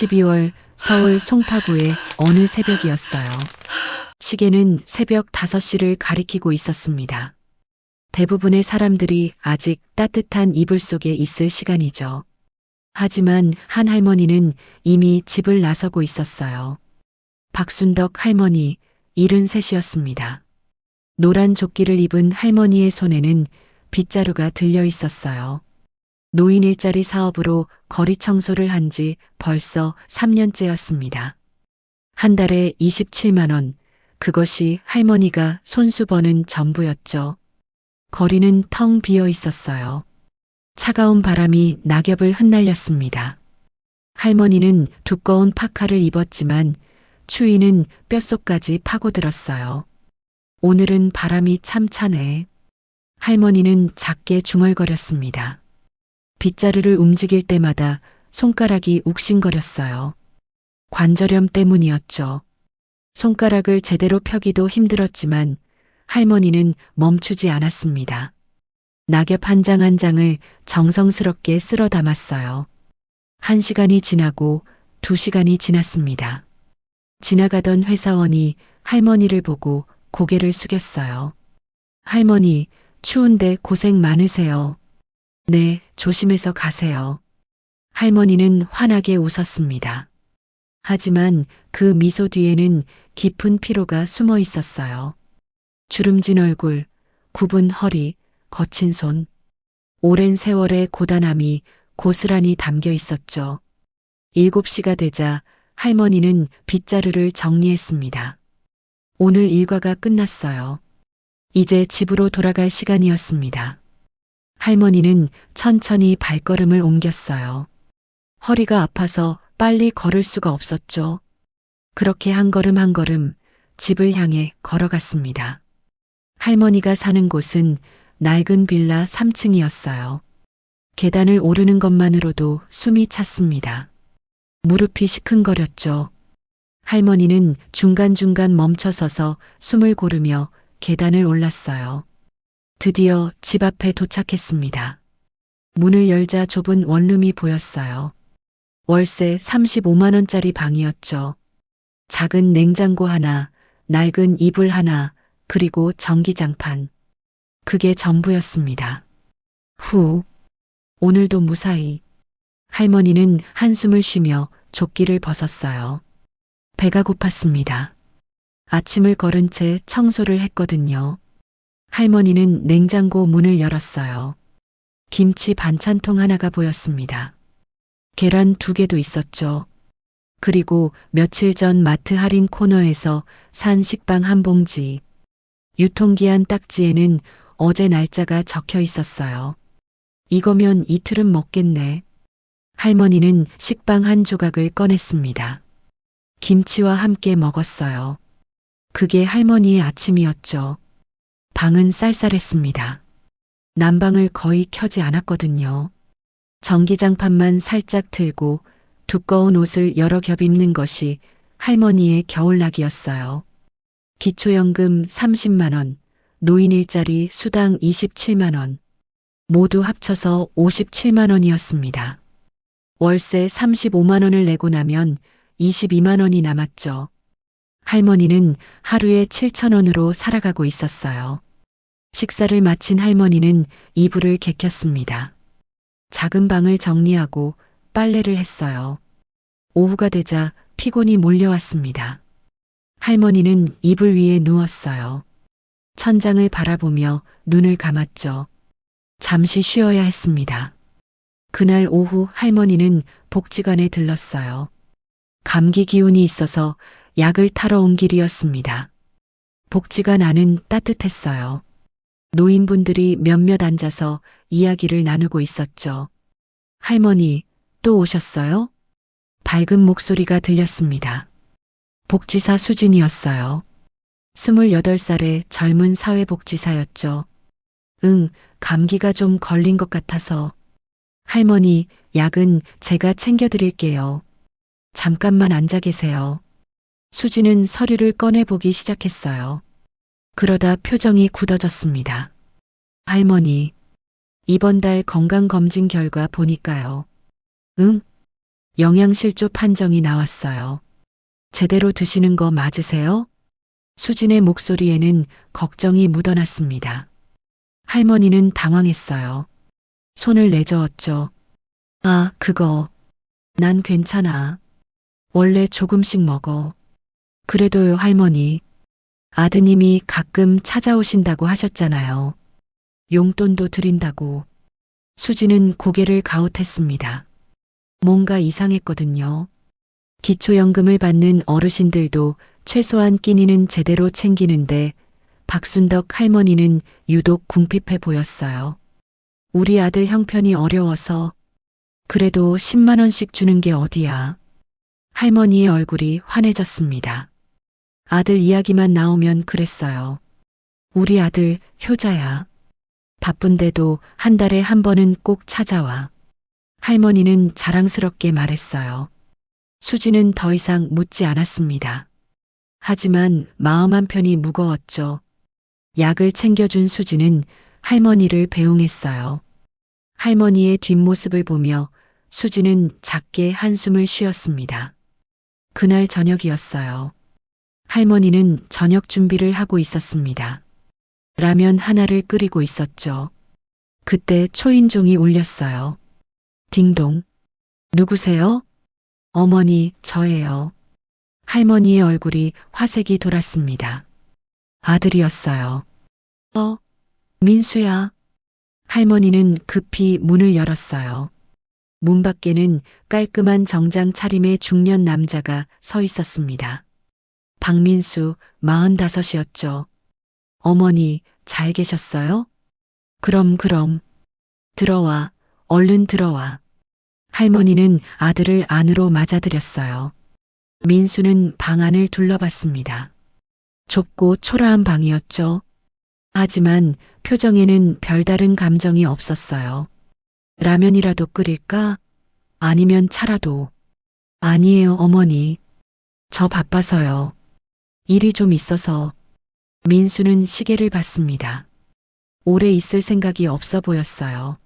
12월 서울 송파구의 어느 새벽이었어요. 시계는 새벽 5시를 가리키고 있었습니다. 대부분의 사람들이 아직 따뜻한 이불 속에 있을 시간이죠. 하지만 한 할머니는 이미 집을 나서고 있었어요. 박순덕 할머니, 73이었습니다. 노란 조끼를 입은 할머니의 손에는 빗자루가 들려 있었어요. 노인 일자리 사업으로 거리 청소를 한 지 벌써 3년째였습니다. 한 달에 27만 원, 그것이 할머니가 손수 버는 전부였죠. 거리는 텅 비어 있었어요. 차가운 바람이 낙엽을 흩날렸습니다. 할머니는 두꺼운 파카를 입었지만 추위는 뼛속까지 파고들었어요. 오늘은 바람이 참 차네. 할머니는 작게 중얼거렸습니다. 빗자루를 움직일 때마다 손가락이 욱신거렸어요. 관절염 때문이었죠. 손가락을 제대로 펴기도 힘들었지만 할머니는 멈추지 않았습니다. 낙엽 한 장 한 장을 정성스럽게 쓸어 담았어요. 1시간이 지나고 2시간이 지났습니다. 지나가던 회사원이 할머니를 보고 고개를 숙였어요. 할머니, 추운데 고생 많으세요. 네, 조심해서 가세요. 할머니는 환하게 웃었습니다. 하지만 그 미소 뒤에는 깊은 피로가 숨어 있었어요. 주름진 얼굴, 굽은 허리, 거친 손. 오랜 세월의 고단함이 고스란히 담겨 있었죠. 7시가 되자 할머니는 빗자루를 정리했습니다. 오늘 일과가 끝났어요. 이제 집으로 돌아갈 시간이었습니다. 할머니는 천천히 발걸음을 옮겼어요. 허리가 아파서 빨리 걸을 수가 없었죠. 그렇게 한 걸음 한 걸음 집을 향해 걸어갔습니다. 할머니가 사는 곳은 낡은 빌라 3층이었어요. 계단을 오르는 것만으로도 숨이 찼습니다. 무릎이 시큰거렸죠. 할머니는 중간중간 멈춰서서 숨을 고르며 계단을 올랐어요. 드디어 집 앞에 도착했습니다. 문을 열자 좁은 원룸이 보였어요. 월세 35만 원짜리 방이었죠. 작은 냉장고 하나, 낡은 이불 하나, 그리고 전기장판. 그게 전부였습니다. 후, 오늘도 무사히. 할머니는 한숨을 쉬며 조끼를 벗었어요. 배가 고팠습니다. 아침을 걸은 채 청소를 했거든요. 할머니는 냉장고 문을 열었어요. 김치 반찬통 하나가 보였습니다. 계란 2개도 있었죠. 그리고 며칠 전 마트 할인 코너에서 산 식빵 한 봉지. 유통기한 딱지에는 어제 날짜가 적혀 있었어요. 이거면 이틀은 먹겠네. 할머니는 식빵 한 조각을 꺼냈습니다. 김치와 함께 먹었어요. 그게 할머니의 아침이었죠. 방은 쌀쌀했습니다. 난방을 거의 켜지 않았거든요. 전기장판만 살짝 틀고 두꺼운 옷을 여러 겹 입는 것이 할머니의 겨울나기였어요. 기초연금 30만 원, 노인 일자리 수당 27만 원, 모두 합쳐서 57만 원이었습니다. 월세 35만 원을 내고 나면 22만 원이 남았죠. 할머니는 하루에 7천 원으로 살아가고 있었어요. 식사를 마친 할머니는 이불을 개켰습니다. 작은 방을 정리하고 빨래를 했어요. 오후가 되자 피곤이 몰려왔습니다. 할머니는 이불 위에 누웠어요. 천장을 바라보며 눈을 감았죠. 잠시 쉬어야 했습니다. 그날 오후 할머니는 복지관에 들렀어요. 감기 기운이 있어서 약을 타러 온 길이었습니다. 복지관 안은 따뜻했어요. 노인분들이 몇몇 앉아서 이야기를 나누고 있었죠. 할머니, 또 오셨어요? 밝은 목소리가 들렸습니다. 복지사 수진이었어요. 28살의 젊은 사회복지사였죠. 응, 감기가 좀 걸린 것 같아서. 할머니, 약은 제가 챙겨드릴게요. 잠깐만 앉아 계세요. 수진은 서류를 꺼내보기 시작했어요. 그러다 표정이 굳어졌습니다. 할머니, 이번 달 건강검진 결과 보니까요. 응? 영양실조 판정이 나왔어요. 제대로 드시는 거 맞으세요? 수진의 목소리에는 걱정이 묻어났습니다. 할머니는 당황했어요. 손을 내저었죠. 아, 그거. 난 괜찮아. 원래 조금씩 먹어. 그래도요, 할머니. 아드님이 가끔 찾아오신다고 하셨잖아요. 용돈도 드린다고. 수지는 고개를 가웃했습니다. 뭔가 이상했거든요. 기초연금을 받는 어르신들도 최소한 끼니는 제대로 챙기는데 박순덕 할머니는 유독 궁핍해 보였어요. 우리 아들 형편이 어려워서 그래도 10만 원씩 주는 게 어디야. 할머니의 얼굴이 환해졌습니다. 아들 이야기만 나오면 그랬어요. 우리 아들 효자야. 바쁜데도 한 달에 한 번은 꼭 찾아와. 할머니는 자랑스럽게 말했어요. 수지는 더 이상 묻지 않았습니다. 하지만 마음 한편이 무거웠죠. 약을 챙겨준 수지는 할머니를 배웅했어요. 할머니의 뒷모습을 보며 수지는 작게 한숨을 쉬었습니다. 그날 저녁이었어요. 할머니는 저녁 준비를 하고 있었습니다. 라면 하나를 끓이고 있었죠. 그때 초인종이 울렸어요. 딩동. 누구세요? 어머니, 저예요. 할머니의 얼굴이 화색이 돌았습니다. 아들이었어요. 민수야. 할머니는 급히 문을 열었어요. 문 밖에는 깔끔한 정장 차림의 중년 남자가 서 있었습니다. 박민수, 45이었죠. 어머니, 잘 계셨어요? 그럼. 들어와, 얼른 들어와. 할머니는 아들을 안으로 맞아들였어요. 민수는 방 안을 둘러봤습니다. 좁고 초라한 방이었죠. 하지만 표정에는 별다른 감정이 없었어요. 라면이라도 끓일까? 아니면 차라도. 아니에요, 어머니. 저 바빠서요. 일이 좀 있어서. 민수는 시계를 봤습니다. 오래 있을 생각이 없어 보였어요.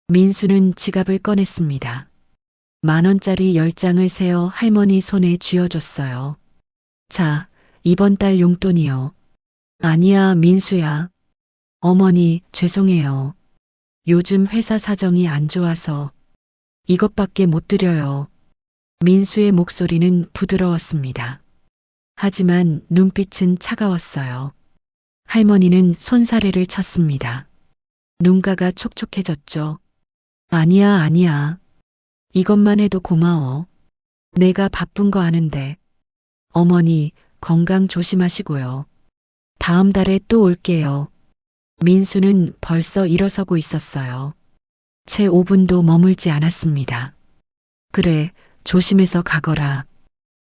민수는 지갑을 꺼냈습니다. 10,000원짜리 10장을 세어 할머니 손에 쥐어줬어요. 자, 이번 달 용돈이요. 아니야, 민수야. 어머니, 죄송해요. 요즘 회사 사정이 안 좋아서 이것밖에 못 드려요. 민수의 목소리는 부드러웠습니다. 하지만 눈빛은 차가웠어요. 할머니는 손사래를 쳤습니다. 눈가가 촉촉해졌죠. 아니야. 이것만 해도 고마워. 내가 바쁜 거 아는데. 어머니, 건강 조심하시고요. 다음 달에 또 올게요. 민수는 벌써 일어서고 있었어요. 채 5분도 머물지 않았습니다. 그래, 조심해서 가거라.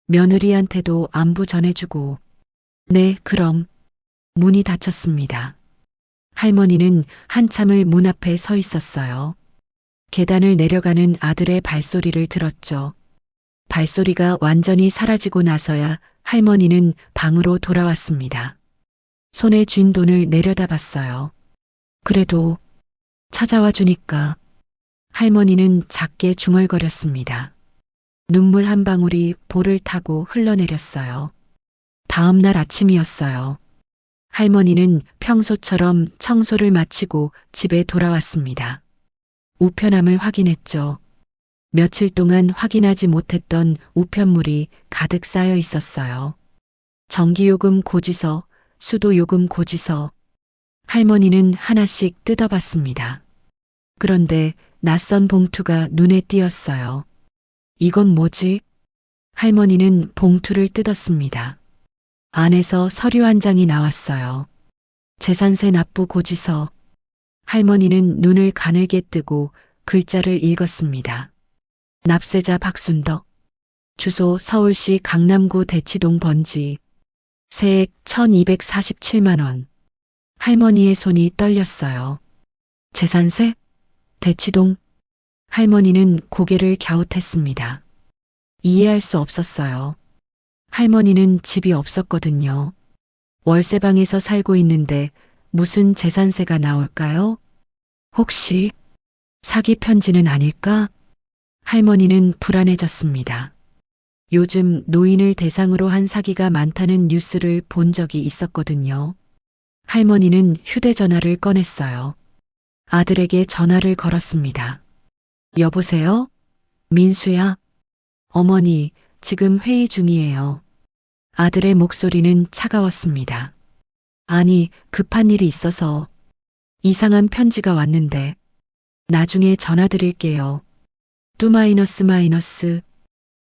며느리한테도 안부 전해주고. 네, 그럼. 문이 닫혔습니다. 할머니는 한참을 문 앞에 서 있었어요. 계단을 내려가는 아들의 발소리를 들었죠. 발소리가 완전히 사라지고 나서야 할머니는 방으로 돌아왔습니다. 손에 쥔 돈을 내려다봤어요. 그래도 찾아와 주니까. 할머니는 작게 중얼거렸습니다. 눈물 한 방울이 볼을 타고 흘러내렸어요. 다음 날 아침이었어요. 할머니는 평소처럼 청소를 마치고 집에 돌아왔습니다. 우편함을 확인했죠. 며칠 동안 확인하지 못했던 우편물이 가득 쌓여 있었어요. 전기요금 고지서, 수도요금 고지서. 할머니는 하나씩 뜯어봤습니다. 그런데 낯선 봉투가 눈에 띄었어요. 이건 뭐지? 할머니는 봉투를 뜯었습니다. 안에서 서류 한 장이 나왔어요. 재산세 납부 고지서. 할머니는 눈을 가늘게 뜨고 글자를 읽었습니다. 납세자 박순덕. 주소 서울시 강남구 대치동 번지. 세액 1,247만 원. 할머니의 손이 떨렸어요. 재산세? 대치동? 할머니는 고개를 갸웃했습니다. 이해할 수 없었어요. 할머니는 집이 없었거든요. 월세방에서 살고 있는데 무슨 재산세가 나올까요? 혹시 사기 편지는 아닐까? 할머니는 불안해졌습니다. 요즘 노인을 대상으로 한 사기가 많다는 뉴스를 본 적이 있었거든요. 할머니는 휴대전화를 꺼냈어요. 아들에게 전화를 걸었습니다. 여보세요? 민수야? 어머니, 지금 회의 중이에요. 아들의 목소리는 차가웠습니다. 아니, 급한 일이 있어서 이상한 편지가 왔는데 나중에 전화 드릴게요. 뚜 마이너스 마이너스.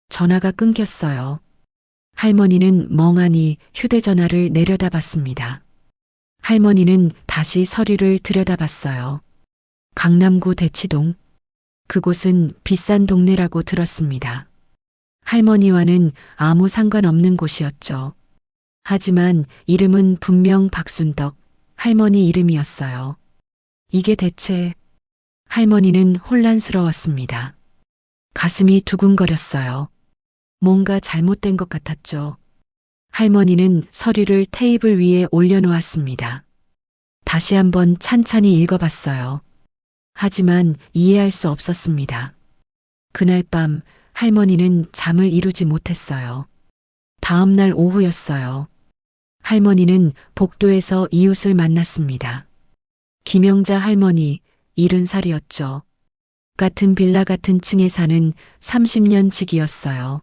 전화가 끊겼어요. 할머니는 멍하니 휴대전화를 내려다봤습니다. 할머니는 다시 서류를 들여다봤어요. 강남구 대치동. 그곳은 비싼 동네라고 들었습니다. 할머니와는 아무 상관없는 곳이었죠. 하지만 이름은 분명 박순덕, 할머니 이름이었어요. 이게 대체... 할머니는 혼란스러웠습니다. 가슴이 두근거렸어요. 뭔가 잘못된 것 같았죠. 할머니는 서류를 테이블 위에 올려놓았습니다. 다시 한번 찬찬히 읽어봤어요. 하지만 이해할 수 없었습니다. 그날 밤 할머니는 잠을 이루지 못했어요. 다음 날 오후였어요. 할머니는 복도에서 이웃을 만났습니다. 김영자 할머니, 70살이었죠. 같은 빌라 같은 층에 사는 30년 지기였어요.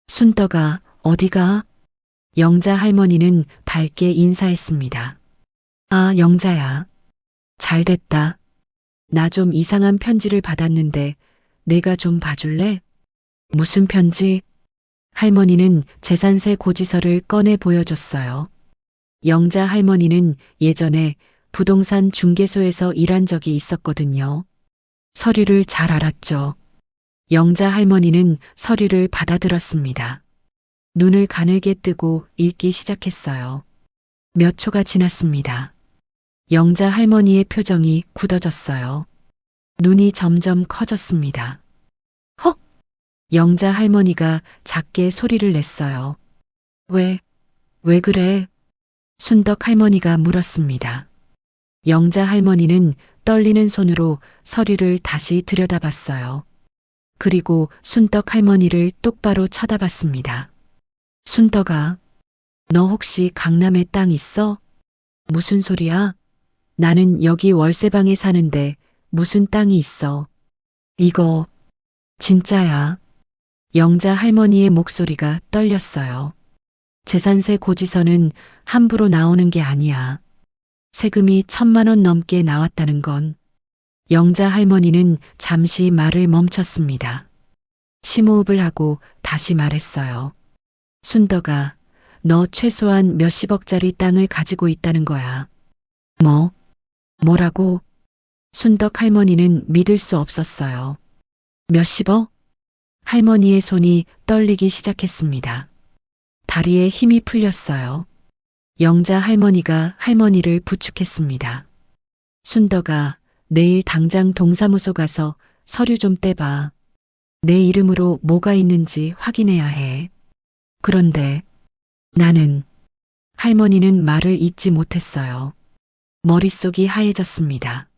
순떡아, 어디가? 영자 할머니는 밝게 인사했습니다. 아, 영자야. 잘 됐다. 나 좀 이상한 편지를 받았는데 내가 좀 봐줄래? 무슨 편지? 할머니는 재산세 고지서를 꺼내 보여줬어요. 영자 할머니는 예전에 부동산 중개소에서 일한 적이 있었거든요. 서류를 잘 알았죠. 영자 할머니는 서류를 받아들었습니다. 눈을 가늘게 뜨고 읽기 시작했어요. 몇 초가 지났습니다. 영자 할머니의 표정이 굳어졌어요. 눈이 점점 커졌습니다. 헉! 영자 할머니가 작게 소리를 냈어요. 왜 그래? 순덕 할머니가 물었습니다. 영자 할머니는 떨리는 손으로 서류를 다시 들여다봤어요. 그리고 순덕 할머니를 똑바로 쳐다봤습니다. 순덕아, 너 혹시 강남에 땅 있어? 무슨 소리야? 나는 여기 월세방에 사는데 무슨 땅이 있어? 이거 진짜야. 영자 할머니의 목소리가 떨렸어요. 재산세 고지서는 함부로 나오는 게 아니야. 세금이 1,000만 원 넘게 나왔다는 건. 영자 할머니는 잠시 말을 멈췄습니다. 심호흡을 하고 다시 말했어요. 순덕아, 너 최소한 몇십억짜리 땅을 가지고 있다는 거야. 뭐라고? 순덕 할머니는 믿을 수 없었어요. 몇십억? 할머니의 손이 떨리기 시작했습니다. 다리에 힘이 풀렸어요. 영자 할머니가 할머니를 부축했습니다. 순덕아, 내일 당장 동사무소 가서 서류 좀 떼봐. 내 이름으로 뭐가 있는지 확인해야 해. 그런데 나는... 할머니는 말을 잇지 못했어요. 머릿속이 하얘졌습니다.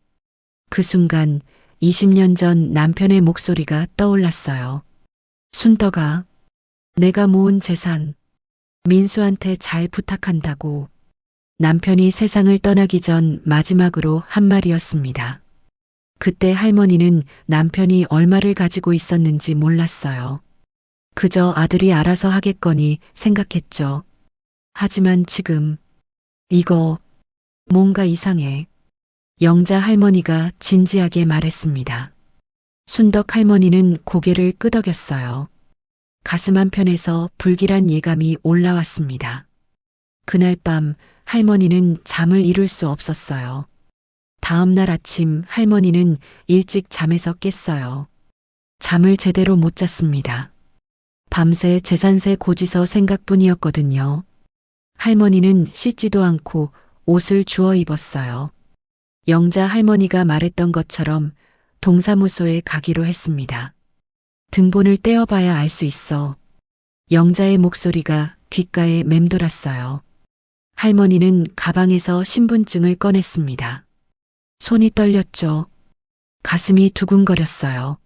그 순간 20년 전 남편의 목소리가 떠올랐어요. 순덕아, 내가 모은 재산 민수한테 잘 부탁한다고. 남편이 세상을 떠나기 전 마지막으로 한 말이었습니다. 그때 할머니는 남편이 얼마를 가지고 있었는지 몰랐어요. 그저 아들이 알아서 하겠거니 생각했죠. 하지만 지금 이거 뭔가 이상해. 영자 할머니가 진지하게 말했습니다. 순덕 할머니는 고개를 끄덕였어요. 가슴 한편에서 불길한 예감이 올라왔습니다. 그날 밤 할머니는 잠을 이룰 수 없었어요. 다음 날 아침 할머니는 일찍 잠에서 깼어요. 잠을 제대로 못 잤습니다. 밤새 재산세 고지서 생각뿐이었거든요. 할머니는 씻지도 않고 옷을 주워 입었어요. 영자 할머니가 말했던 것처럼 동사무소에 가기로 했습니다. 등본을 떼어봐야 알 수 있어. 영자의 목소리가 귓가에 맴돌았어요. 할머니는 가방에서 신분증을 꺼냈습니다. 손이 떨렸죠. 가슴이 두근거렸어요.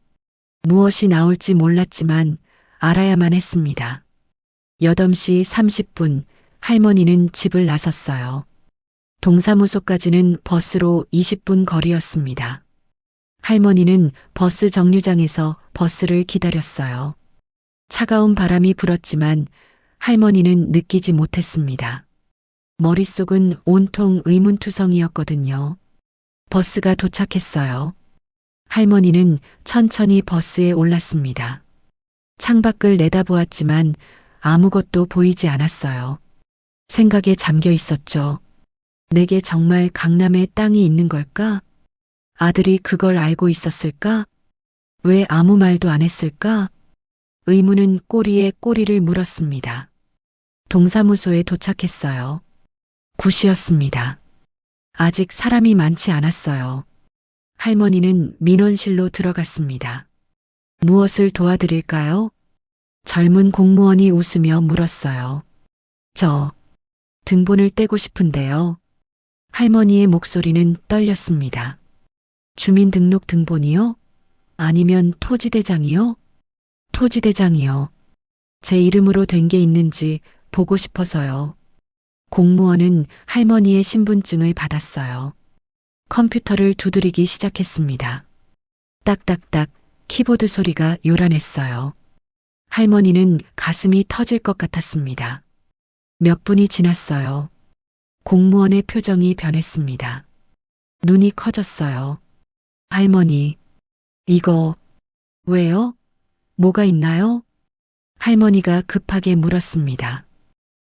무엇이 나올지 몰랐지만 알아야만 했습니다. 8시 30분 할머니는 집을 나섰어요. 동사무소까지는 버스로 20분 거리였습니다. 할머니는 버스 정류장에서 버스를 기다렸어요. 차가운 바람이 불었지만 할머니는 느끼지 못했습니다. 머릿속은 온통 의문투성이었거든요. 버스가 도착했어요. 할머니는 천천히 버스에 올랐습니다. 창밖을 내다보았지만 아무것도 보이지 않았어요. 생각에 잠겨 있었죠. 내게 정말 강남에 땅이 있는 걸까? 아들이 그걸 알고 있었을까? 왜 아무 말도 안 했을까? 의문은 꼬리에 꼬리를 물었습니다. 동사무소에 도착했어요. 9시였습니다. 아직 사람이 많지 않았어요. 할머니는 민원실로 들어갔습니다. 무엇을 도와드릴까요? 젊은 공무원이 웃으며 물었어요. 저 등본을 떼고 싶은데요. 할머니의 목소리는 떨렸습니다. 주민등록 등본이요? 아니면 토지대장이요? 토지대장이요. 제 이름으로 된 게 있는지 보고 싶어서요. 공무원은 할머니의 신분증을 받았어요. 컴퓨터를 두드리기 시작했습니다. 딱딱딱 키보드 소리가 요란했어요. 할머니는 가슴이 터질 것 같았습니다. 몇 분이 지났어요. 공무원의 표정이 변했습니다. 눈이 커졌어요. 할머니, 이거 왜요? 뭐가 있나요? 할머니가 급하게 물었습니다.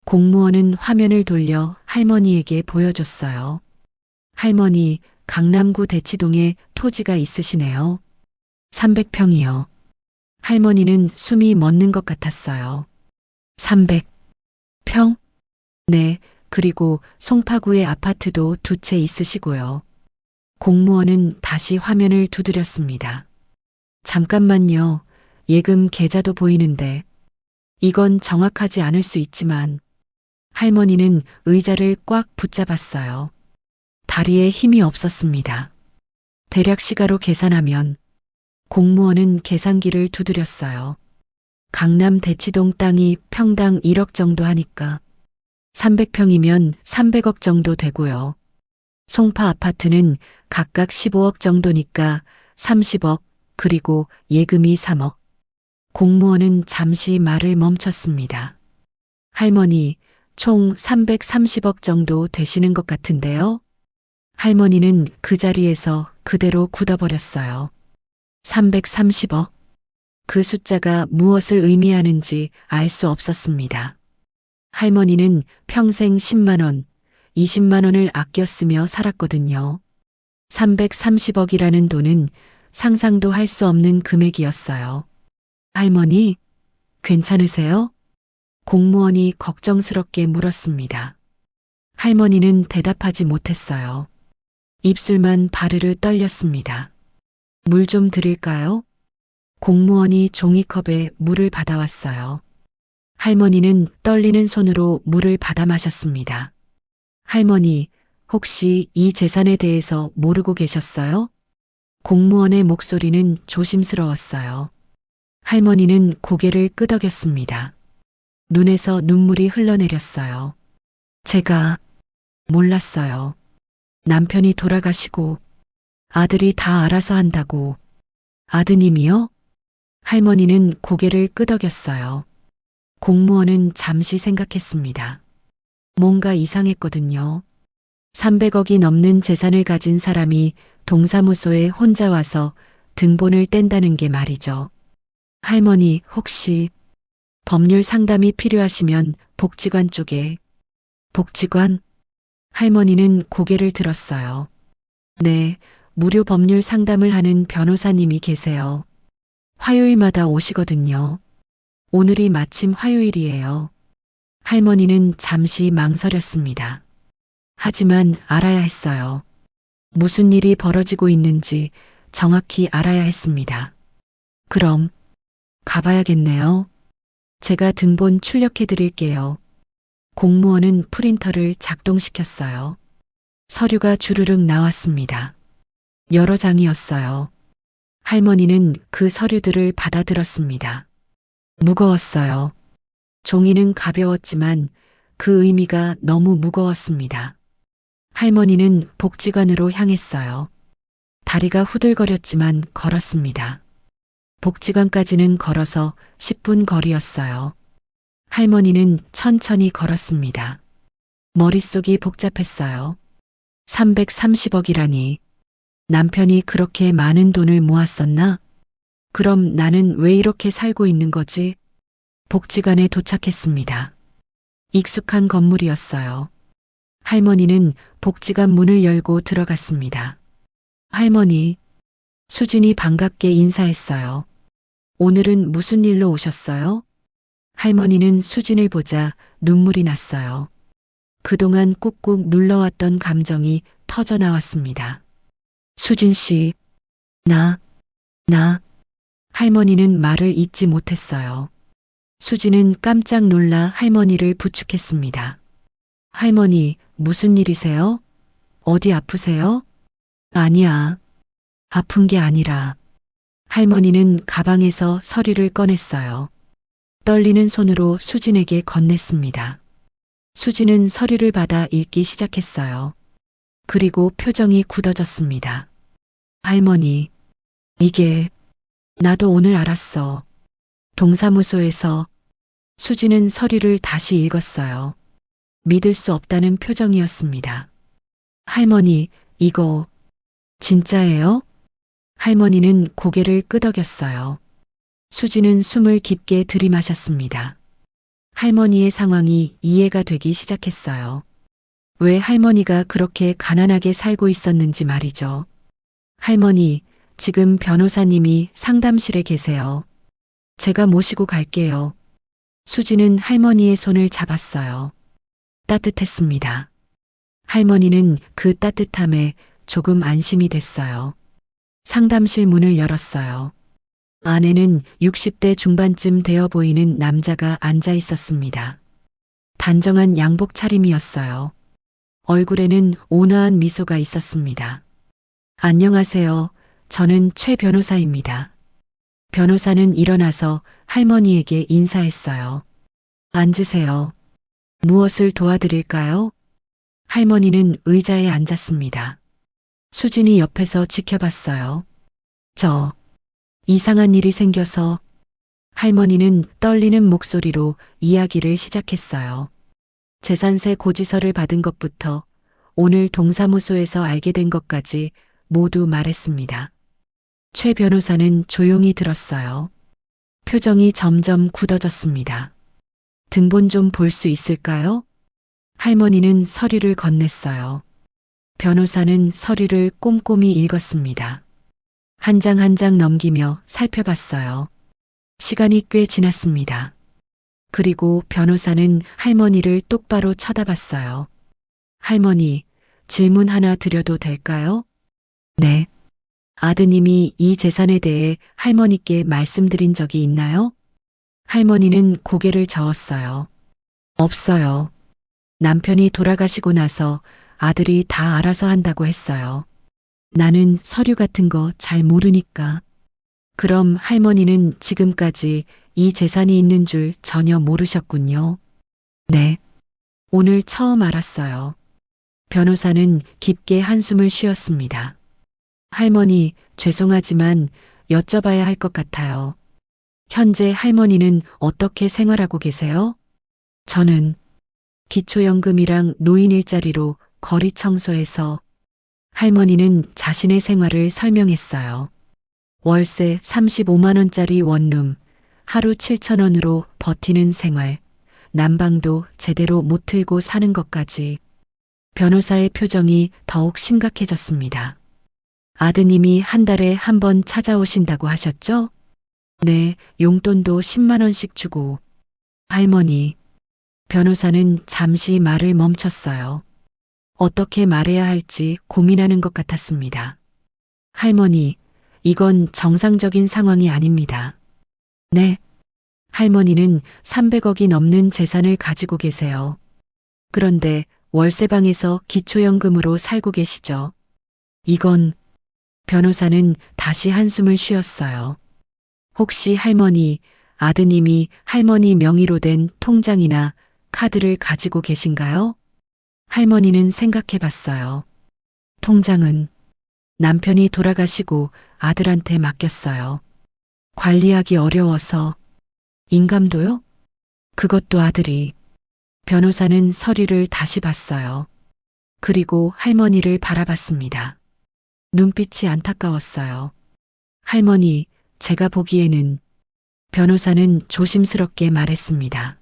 공무원은 화면을 돌려 할머니에게 보여줬어요. 할머니, 강남구 대치동에 토지가 있으시네요. 300평이요. 할머니는 숨이 멎는 것 같았어요. 300평? 네, 그리고 송파구의 아파트도 2채 있으시고요. 공무원은 다시 화면을 두드렸습니다. 잠깐만요. 예금 계좌도 보이는데. 이건 정확하지 않을 수 있지만. 할머니는 의자를 꽉 붙잡았어요. 다리에 힘이 없었습니다. 대략 시가로 계산하면 공무원은 계산기를 두드렸어요. 강남 대치동 땅이 평당 1억 정도 하니까 300평이면 300억 정도 되고요. 송파 아파트는 각각 15억 정도니까 30억, 그리고 예금이 3억. 공무원은 잠시 말을 멈췄습니다. 할머니, 총 330억 정도 되시는 것 같은데요? 할머니는 그 자리에서 그대로 굳어버렸어요. 330억. 그 숫자가 무엇을 의미하는지 알 수 없었습니다. 할머니는 평생 10만 원, 20만 원을 아껴 쓰며 살았거든요. 330억이라는 돈은 상상도 할 수 없는 금액이었어요. 할머니, 괜찮으세요? 공무원이 걱정스럽게 물었습니다. 할머니는 대답하지 못했어요. 입술만 바르르 떨렸습니다. 물 좀 드릴까요? 공무원이 종이컵에 물을 받아왔어요. 할머니는 떨리는 손으로 물을 받아 마셨습니다. 할머니, 혹시 이 재산에 대해서 모르고 계셨어요? 공무원의 목소리는 조심스러웠어요. 할머니는 고개를 끄덕였습니다. 눈에서 눈물이 흘러내렸어요. 제가 몰랐어요. 남편이 돌아가시고 아들이 다 알아서 한다고. 아드님이요? 할머니는 고개를 끄덕였어요. 공무원은 잠시 생각했습니다. 뭔가 이상했거든요. 300억이 넘는 재산을 가진 사람이 동사무소에 혼자 와서 등본을 뗀다는 게 말이죠. 할머니, 혹시 법률 상담이 필요하시면 복지관 쪽에. 복지관? 할머니는 고개를 들었어요. 네, 무료 법률 상담을 하는 변호사님이 계세요. 화요일마다 오시거든요. 오늘이 마침 화요일이에요. 할머니는 잠시 망설였습니다. 하지만 알아야 했어요. 무슨 일이 벌어지고 있는지 정확히 알아야 했습니다. 그럼 가봐야겠네요. 제가 등본 출력해 드릴게요. 공무원은 프린터를 작동시켰어요. 서류가 주르륵 나왔습니다. 여러 장이었어요. 할머니는 그 서류들을 받아들었습니다. 무거웠어요. 종이는 가벼웠지만 그 의미가 너무 무거웠습니다. 할머니는 복지관으로 향했어요. 다리가 후들거렸지만 걸었습니다. 복지관까지는 걸어서 10분 거리였어요. 할머니는 천천히 걸었습니다. 머릿속이 복잡했어요. 330억이라니. 남편이 그렇게 많은 돈을 모았었나? 그럼 나는 왜 이렇게 살고 있는 거지? 복지관에 도착했습니다. 익숙한 건물이었어요. 할머니는 복지관 문을 열고 들어갔습니다. 할머니, 수진이 반갑게 인사했어요. 오늘은 무슨 일로 오셨어요? 할머니는 수진을 보자 눈물이 났어요. 그동안 꾹꾹 눌러왔던 감정이 터져 나왔습니다. 수진 씨, 나. 할머니는 말을 잇지 못했어요. 수진은 깜짝 놀라 할머니를 부축했습니다. 할머니, 무슨 일이세요? 어디 아프세요? 아니야. 아픈 게 아니라. 할머니는 가방에서 서류를 꺼냈어요. 떨리는 손으로 수진에게 건넸습니다. 수진은 서류를 받아 읽기 시작했어요. 그리고 표정이 굳어졌습니다. 할머니, 이게, 나도 오늘 알았어. 동사무소에서. 수진은 서류를 다시 읽었어요. 믿을 수 없다는 표정이었습니다. 할머니, 이거 진짜예요? 할머니는 고개를 끄덕였어요. 수진은 숨을 깊게 들이마셨습니다. 할머니의 상황이 이해가 되기 시작했어요. 왜 할머니가 그렇게 가난하게 살고 있었는지 말이죠. 할머니, 지금 변호사님이 상담실에 계세요. 제가 모시고 갈게요. 수진은 할머니의 손을 잡았어요. 따뜻했습니다. 할머니는 그 따뜻함에 조금 안심이 됐어요. 상담실 문을 열었어요. 안에는 60대 중반쯤 되어 보이는 남자가 앉아 있었습니다. 단정한 양복 차림이었어요. 얼굴에는 온화한 미소가 있었습니다. 안녕하세요. 저는 최 변호사입니다. 변호사는 일어나서 할머니에게 인사했어요. 앉으세요. 무엇을 도와드릴까요? 할머니는 의자에 앉았습니다. 수진이 옆에서 지켜봤어요. 이상한 일이 생겨서. 할머니는 떨리는 목소리로 이야기를 시작했어요. 재산세 고지서를 받은 것부터 오늘 동사무소에서 알게 된 것까지 모두 말했습니다. 최 변호사는 조용히 들었어요. 표정이 점점 굳어졌습니다. 등본 좀 볼 수 있을까요? 할머니는 서류를 건넸어요. 변호사는 서류를 꼼꼼히 읽었습니다. 한 장 한 장 넘기며 살펴봤어요. 시간이 꽤 지났습니다. 그리고 변호사는 할머니를 똑바로 쳐다봤어요. 할머니, 질문 하나 드려도 될까요? 네. 아드님이 이 재산에 대해 할머니께 말씀드린 적이 있나요? 할머니는 고개를 저었어요. 없어요. 남편이 돌아가시고 나서 아들이 다 알아서 한다고 했어요. 나는 서류 같은 거 잘 모르니까. 그럼 할머니는 지금까지 이 재산이 있는 줄 전혀 모르셨군요. 네. 오늘 처음 알았어요. 변호사는 깊게 한숨을 쉬었습니다. 할머니, 죄송하지만 여쭤봐야 할 것 같아요. 현재 할머니는 어떻게 생활하고 계세요? 저는 기초연금이랑 노인 일자리로 거리 청소해서. 할머니는 자신의 생활을 설명했어요. 월세 35만 원짜리 원룸, 하루 7천 원으로 버티는 생활, 난방도 제대로 못 틀고 사는 것까지. 변호사의 표정이 더욱 심각해졌습니다. 아드님이 한 달에 한 번 찾아오신다고 하셨죠? 네, 용돈도 10만 원씩 주고. 할머니, 변호사는 잠시 말을 멈췄어요. 어떻게 말해야 할지 고민하는 것 같았습니다. 할머니, 이건 정상적인 상황이 아닙니다. 네. 할머니는 300억이 넘는 재산을 가지고 계세요. 그런데 월세방에서 기초연금으로 살고 계시죠. 이건 변호사는 다시 한숨을 쉬었어요. 혹시 할머니, 아드님이 할머니 명의로 된 통장이나 카드를 가지고 계신가요? 할머니는 생각해 봤어요. 통장은 남편이 돌아가시고 아들한테 맡겼어요. 관리하기 어려워서. 인감도요? 그것도 아들이. 변호사는 서류를 다시 봤어요. 그리고 할머니를 바라봤습니다. 눈빛이 안타까웠어요. 할머니, 제가 보기에는. 변호사는 조심스럽게 말했습니다.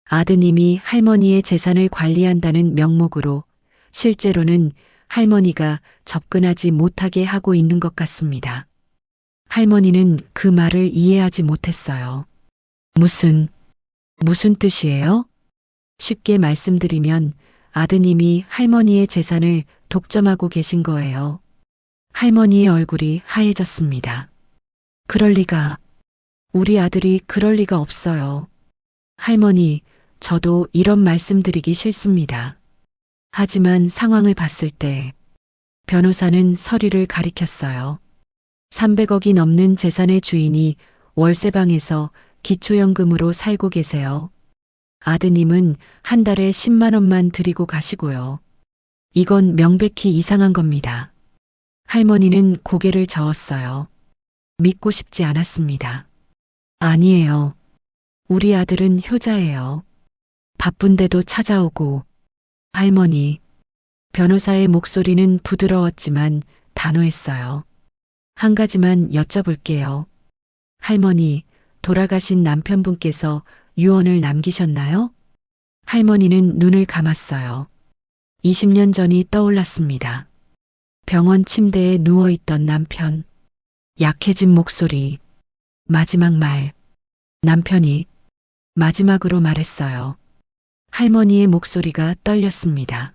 아드님이 할머니의 재산을 관리한다는 명목으로 실제로는 할머니가 접근하지 못하게 하고 있는 것 같습니다. 할머니는 그 말을 이해하지 못했어요. 무슨 뜻이에요? 쉽게 말씀드리면 아드님이 할머니의 재산을 독점하고 계신 거예요. 할머니의 얼굴이 하얘졌습니다. 그럴 리가. 우리 아들이 그럴 리가 없어요. 할머니, 저도 이런 말씀드리기 싫습니다. 하지만 상황을 봤을 때 변호사는 서류를 가리켰어요. 300억이 넘는 재산의 주인이 월세방에서 기초연금으로 살고 계세요. 아드님은 한 달에 10만 원만 드리고 가시고요. 이건 명백히 이상한 겁니다. 할머니는 고개를 저었어요. 믿고 싶지 않았습니다. 아니에요. 우리 아들은 효자예요. 바쁜데도 찾아오고. 할머니. 변호사의 목소리는 부드러웠지만 단호했어요. 한 가지만 여쭤볼게요. 할머니, 돌아가신 남편분께서 유언을 남기셨나요? 할머니는 눈을 감았어요. 20년 전이 떠올랐습니다. 병원 침대에 누워있던 남편. 약해진 목소리. 마지막 말. 남편이 마지막으로 말했어요. 할머니의 목소리가 떨렸습니다.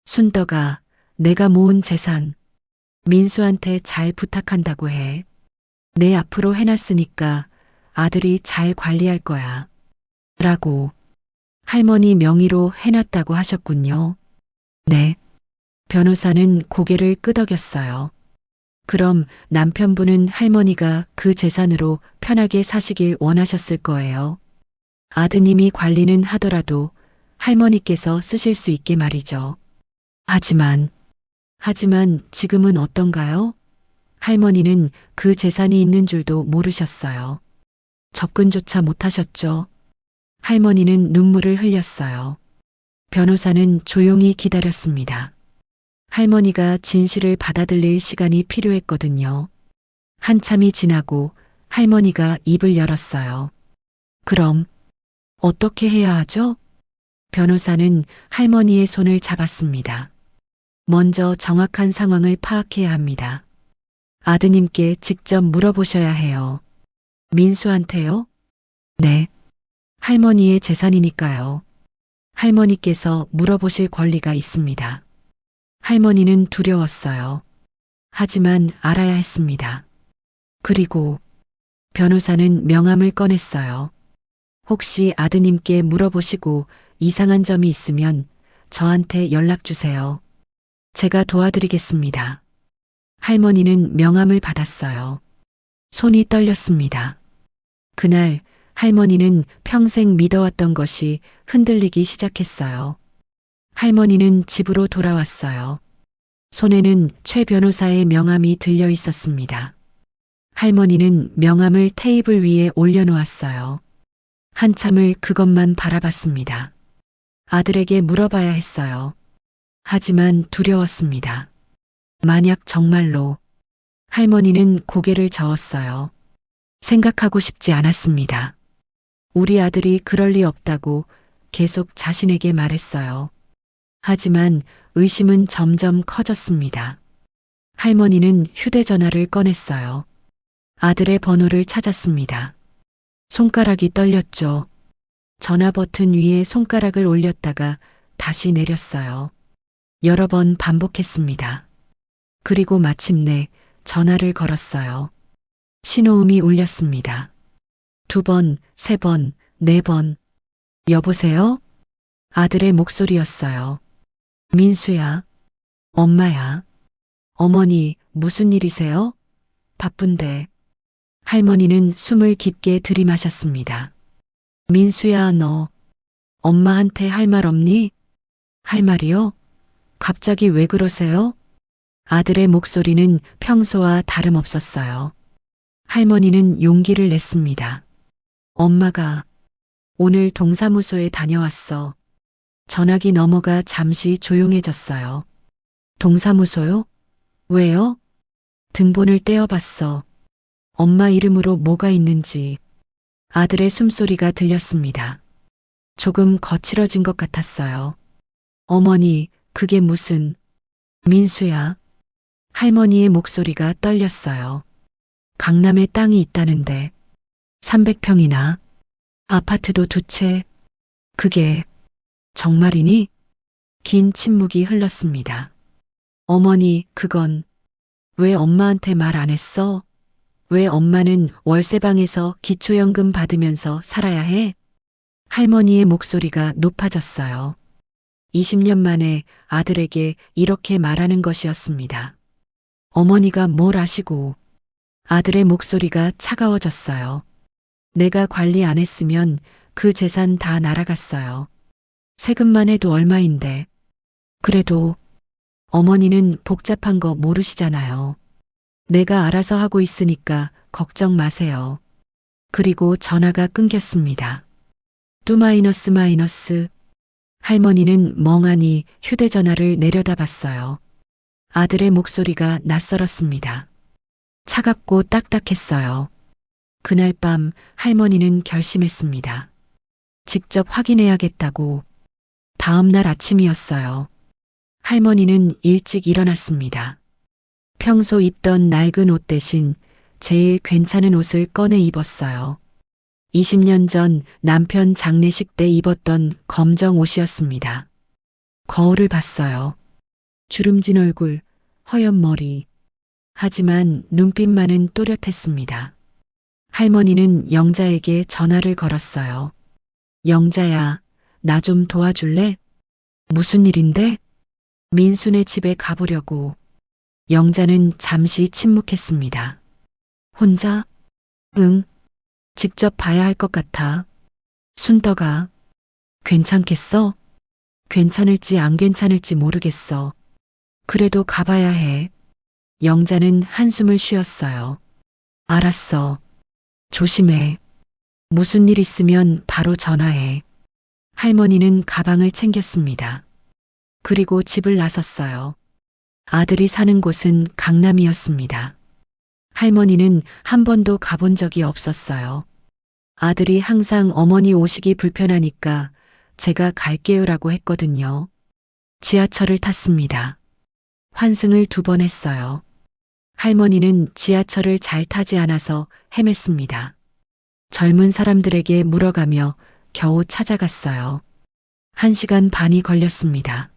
순덕아, 내가 모은 재산 민수한테 잘 부탁한다고 해. 내 앞으로 해놨으니까 아들이 잘 관리할 거야. 라고. 할머니 명의로 해놨다고 하셨군요. 네. 변호사는 고개를 끄덕였어요. 그럼 남편분은 할머니가 그 재산으로 편하게 사시길 원하셨을 거예요. 아드님이 관리는 하더라도 할머니께서 쓰실 수 있게 말이죠. 하지만 지금은 어떤가요? 할머니는 그 재산이 있는 줄도 모르셨어요. 접근조차 못하셨죠. 할머니는 눈물을 흘렸어요. 변호사는 조용히 기다렸습니다. 할머니가 진실을 받아들일 시간이 필요했거든요. 한참이 지나고 할머니가 입을 열었어요. 그럼 어떻게 해야 하죠? 변호사는 할머니의 손을 잡았습니다. 먼저 정확한 상황을 파악해야 합니다. 아드님께 직접 물어보셔야 해요. 민수한테요? 네. 할머니의 재산이니까요. 할머니께서 물어보실 권리가 있습니다. 할머니는 두려웠어요. 하지만 알아야 했습니다. 그리고 변호사는 명함을 꺼냈어요. 혹시 아드님께 물어보시고 이상한 점이 있으면 저한테 연락 주세요. 제가 도와드리겠습니다. 할머니는 명함을 받았어요. 손이 떨렸습니다. 그날 할머니는 평생 믿어왔던 것이 흔들리기 시작했어요. 할머니는 집으로 돌아왔어요. 손에는 최 변호사의 명함이 들려 있었습니다. 할머니는 명함을 테이블 위에 올려놓았어요. 한참을 그것만 바라봤습니다. 아들에게 물어봐야 했어요. 하지만 두려웠습니다. 만약 정말로. 할머니는 고개를 저었어요. 생각하고 싶지 않았습니다. 우리 아들이 그럴 리 없다고 계속 자신에게 말했어요. 하지만 의심은 점점 커졌습니다. 할머니는 휴대전화를 꺼냈어요. 아들의 번호를 찾았습니다. 손가락이 떨렸죠. 전화 버튼 위에 손가락을 올렸다가 다시 내렸어요. 여러 번 반복했습니다. 그리고 마침내 전화를 걸었어요. 신호음이 울렸습니다. 2번, 3번, 4번. 여보세요? 아들의 목소리였어요. 민수야. 엄마야. 어머니, 무슨 일이세요? 바쁜데. 할머니는 숨을 깊게 들이마셨습니다. 민수야, 너 엄마한테 할 말 없니? 할 말이요? 갑자기 왜 그러세요? 아들의 목소리는 평소와 다름없었어요. 할머니는 용기를 냈습니다. 엄마가 오늘 동사무소에 다녀왔어. 전화기 너머가 잠시 조용해졌어요. 동사무소요? 왜요? 등본을 떼어봤어. 엄마 이름으로 뭐가 있는지. 아들의 숨소리가 들렸습니다. 조금 거칠어진 것 같았어요. 어머니, 그게 무슨... 민수야. 할머니의 목소리가 떨렸어요. 강남에 땅이 있다는데 300평이나 아파트도 2채. 그게 정말이니? 긴 침묵이 흘렀습니다. 어머니, 그건 왜 엄마한테 말 안 했어? 왜 엄마는 월세방에서 기초연금 받으면서 살아야 해? 할머니의 목소리가 높아졌어요. 20년 만에 아들에게 이렇게 말하는 것이었습니다. 어머니가 뭘 아시고. 아들의 목소리가 차가워졌어요. 내가 관리 안 했으면 그 재산 다 날아갔어요. 세금만 해도 얼마인데. 그래도 어머니는 복잡한 거 모르시잖아요. 내가 알아서 하고 있으니까 걱정 마세요. 그리고 전화가 끊겼습니다. 뚜 마이너스 마이너스. 할머니는 멍하니 휴대전화를 내려다봤어요. 아들의 목소리가 낯설었습니다. 차갑고 딱딱했어요. 그날 밤 할머니는 결심했습니다. 직접 확인해야겠다고. 다음 날 아침이었어요. 할머니는 일찍 일어났습니다. 평소 입던 낡은 옷 대신 제일 괜찮은 옷을 꺼내 입었어요. 20년 전 남편 장례식 때 입었던 검정 옷이었습니다. 거울을 봤어요. 주름진 얼굴, 허연 머리. 하지만 눈빛만은 또렷했습니다. 할머니는 영자에게 전화를 걸었어요. 영자야, 나 좀 도와줄래? 무슨 일인데? 민수네 집에 가보려고. 영자는 잠시 침묵했습니다. 혼자? 응. 직접 봐야 할 것 같아. 순덕아. 괜찮겠어? 괜찮을지 안 괜찮을지 모르겠어. 그래도 가봐야 해. 영자는 한숨을 쉬었어요. 알았어. 조심해. 무슨 일 있으면 바로 전화해. 할머니는 가방을 챙겼습니다. 그리고 집을 나섰어요. 아들이 사는 곳은 강남이었습니다. 할머니는 한 번도 가본 적이 없었어요. 아들이 항상 어머니 오시기 불편하니까 제가 갈게요라고 했거든요. 지하철을 탔습니다. 환승을 2번 했어요. 할머니는 지하철을 잘 타지 않아서 헤맸습니다. 젊은 사람들에게 물어가며 겨우 찾아갔어요. 1시간 반이 걸렸습니다.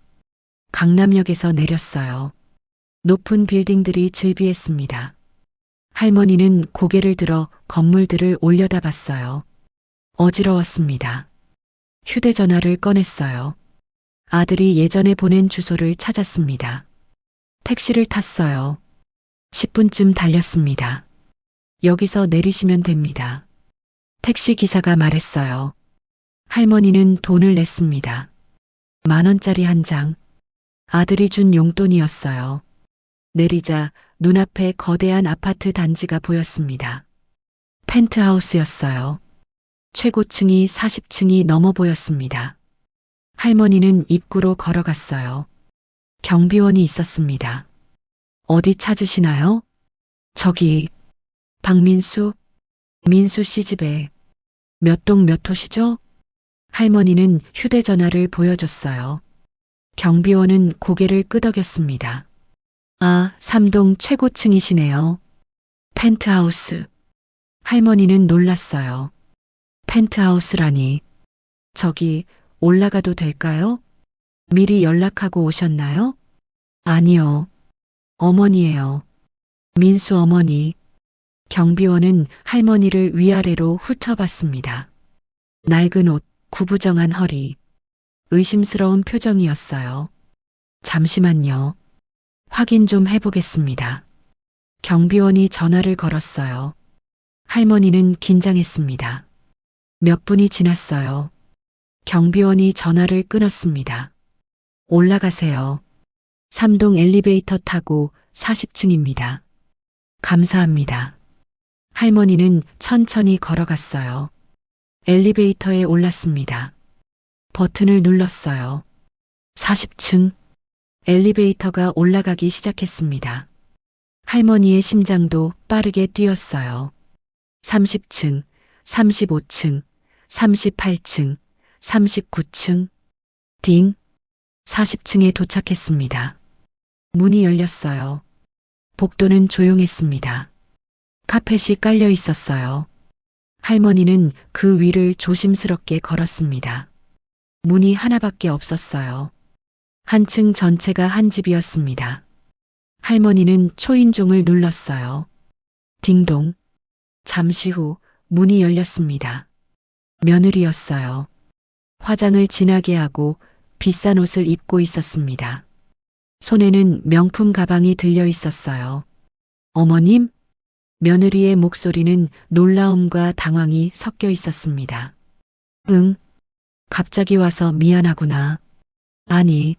강남역에서 내렸어요. 높은 빌딩들이 즐비했습니다. 할머니는 고개를 들어 건물들을 올려다봤어요. 어지러웠습니다. 휴대전화를 꺼냈어요. 아들이 예전에 보낸 주소를 찾았습니다. 택시를 탔어요. 10분쯤 달렸습니다. 여기서 내리시면 됩니다. 택시 기사가 말했어요. 할머니는 돈을 냈습니다. 10,000원짜리 한 장. 아들이 준 용돈이었어요. 내리자 눈앞에 거대한 아파트 단지가 보였습니다. 펜트하우스였어요. 최고층이 40층이 넘어 보였습니다. 할머니는 입구로 걸어갔어요. 경비원이 있었습니다. 어디 찾으시나요? 저기, 박민수? 민수 씨 집에. 몇 동 몇 호시죠? 할머니는 휴대전화를 보여줬어요. 경비원은 고개를 끄덕였습니다. 아, 3동 최고층이시네요. 펜트하우스. 할머니는 놀랐어요. 펜트하우스라니. 저기 올라가도 될까요? 미리 연락하고 오셨나요? 아니요. 어머니예요. 민수 어머니. 경비원은 할머니를 위아래로 훑어봤습니다. 낡은 옷, 구부정한 허리. 의심스러운 표정이었어요. 잠시만요. 확인 좀 해보겠습니다. 경비원이 전화를 걸었어요. 할머니는 긴장했습니다. 몇 분이 지났어요. 경비원이 전화를 끊었습니다. 올라가세요. 3동 엘리베이터 타고 40층입니다. 감사합니다. 할머니는 천천히 걸어갔어요. 엘리베이터에 올랐습니다. 버튼을 눌렀어요. 40층. 엘리베이터가 올라가기 시작했습니다. 할머니의 심장도 빠르게 뛰었어요. 30층, 35층, 38층, 39층. 딩. 40층에 도착했습니다. 문이 열렸어요. 복도는 조용했습니다. 카펫이 깔려 있었어요. 할머니는 그 위를 조심스럽게 걸었습니다. 문이 하나밖에 없었어요. 한 층 전체가 한 집이었습니다. 할머니는 초인종을 눌렀어요. 딩동. 잠시 후 문이 열렸습니다. 며느리였어요. 화장을 진하게 하고 비싼 옷을 입고 있었습니다. 손에는 명품 가방이 들려 있었어요. 어머님? 며느리의 목소리는 놀라움과 당황이 섞여 있었습니다. 응. 갑자기 와서 미안하구나. 아니,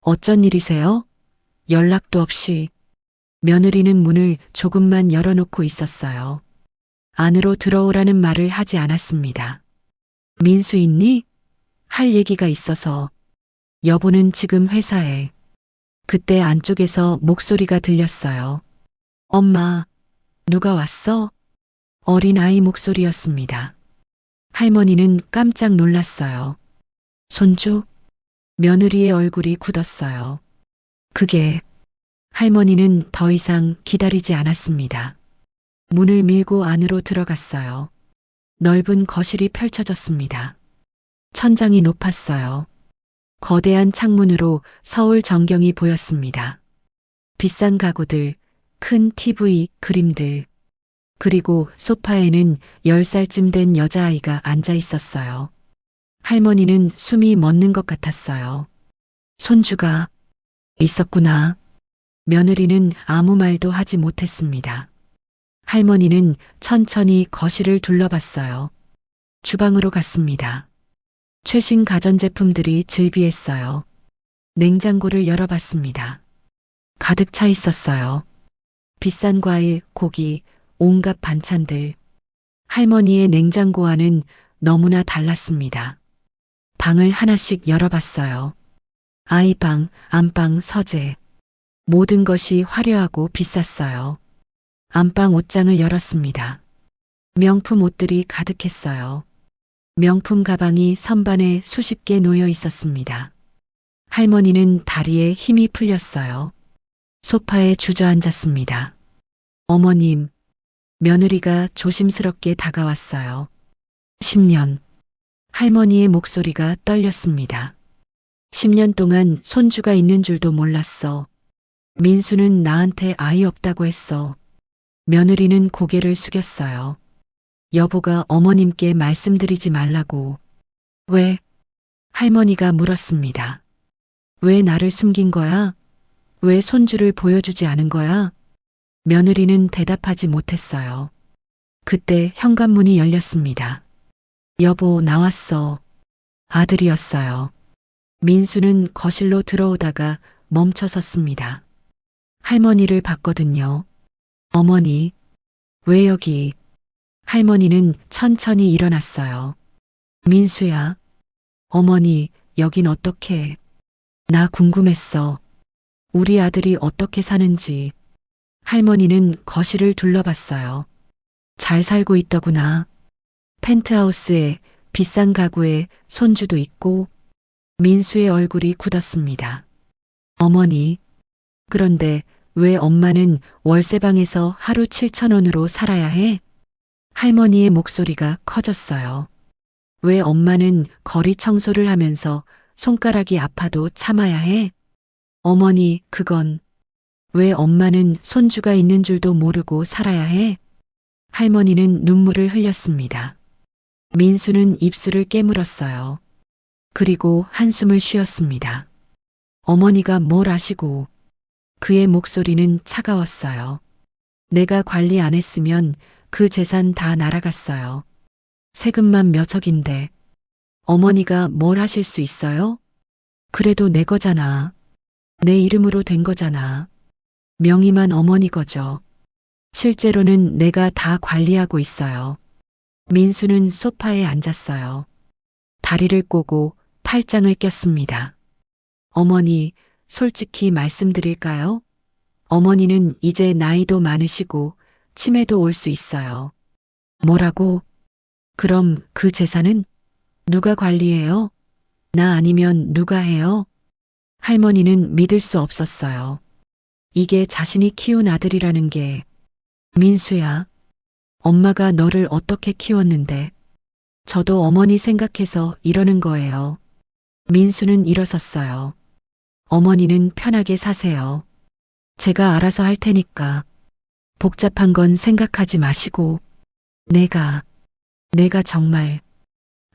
어쩐 일이세요? 연락도 없이. 며느리는 문을 조금만 열어놓고 있었어요. 안으로 들어오라는 말을 하지 않았습니다. 민수 있니? 할 얘기가 있어서. 여보는 지금 회사에. 그때 안쪽에서 목소리가 들렸어요. 엄마, 누가 왔어? 어린아이 목소리였습니다. 할머니는 깜짝 놀랐어요. 손주? 며느리의 얼굴이 굳었어요. 그게. 할머니는 더 이상 기다리지 않았습니다. 문을 밀고 안으로 들어갔어요. 넓은 거실이 펼쳐졌습니다. 천장이 높았어요. 거대한 창문으로 서울 전경이 보였습니다. 비싼 가구들, 큰 TV, 그림들. 그리고 소파에는 10살쯤 된 여자아이가 앉아 있었어요. 할머니는 숨이 멎는 것 같았어요. 손주가 있었구나. 며느리는 아무 말도 하지 못했습니다. 할머니는 천천히 거실을 둘러봤어요. 주방으로 갔습니다. 최신 가전제품들이 즐비했어요. 냉장고를 열어봤습니다. 가득 차 있었어요. 비싼 과일, 고기, 온갖 반찬들. 할머니의 냉장고와는 너무나 달랐습니다. 방을 하나씩 열어봤어요. 아이방, 안방, 서재. 모든 것이 화려하고 비쌌어요. 안방 옷장을 열었습니다. 명품 옷들이 가득했어요. 명품 가방이 선반에 수십 개 놓여 있었습니다. 할머니는 다리에 힘이 풀렸어요. 소파에 주저앉았습니다. 어머님, 며느리가 조심스럽게 다가왔어요. 10년. 할머니의 목소리가 떨렸습니다. 10년 동안 손주가 있는 줄도 몰랐어. 민수는 나한테 아이 없다고 했어. 며느리는 고개를 숙였어요. 여보가 어머님께 말씀드리지 말라고. 왜? 할머니가 물었습니다. 왜 나를 숨긴 거야? 왜 손주를 보여주지 않은 거야? 며느리는 대답하지 못했어요. 그때 현관문이 열렸습니다. 여보, 나왔어. 아들이었어요. 민수는 거실로 들어오다가 멈춰 섰습니다. 할머니를 봤거든요. 어머니, 왜 여기? 할머니는 천천히 일어났어요. 민수야. 어머니, 여긴 어떻게? 나 궁금했어. 우리 아들이 어떻게 사는지. 할머니는 거실을 둘러봤어요. 잘 살고 있더구나. 펜트하우스에 비싼 가구에 손주도 있고. 민수의 얼굴이 굳었습니다. 어머니, 그런데 왜 엄마는 월세방에서 하루 7,000원으로 살아야 해? 할머니의 목소리가 커졌어요. 왜 엄마는 거리 청소를 하면서 손가락이 아파도 참아야 해? 어머니, 그건. 왜 엄마는 손주가 있는 줄도 모르고 살아야 해? 할머니는 눈물을 흘렸습니다. 민수는 입술을 깨물었어요. 그리고 한숨을 쉬었습니다. 어머니가 뭘 아시고. 그의 목소리는 차가웠어요. 내가 관리 안 했으면 그 재산 다 날아갔어요. 세금만 몇 억인데 어머니가 뭘 하실 수 있어요? 그래도 내 거잖아. 내 이름으로 된 거잖아. 명의만 어머니 거죠. 실제로는 내가 다 관리하고 있어요. 민수는 소파에 앉았어요. 다리를 꼬고 팔짱을 꼈습니다. 어머니, 솔직히 말씀드릴까요? 어머니는 이제 나이도 많으시고 치매도 올 수 있어요. 뭐라고? 그럼 그 재산은 누가 관리해요? 나 아니면 누가 해요? 할머니는 믿을 수 없었어요. 이게 자신이 키운 아들이라는 게. 민수야, 엄마가 너를 어떻게 키웠는데? 저도 어머니 생각해서 이러는 거예요. 민수는 일어섰어요. 어머니는 편하게 사세요. 제가 알아서 할 테니까. 복잡한 건 생각하지 마시고. 내가 정말.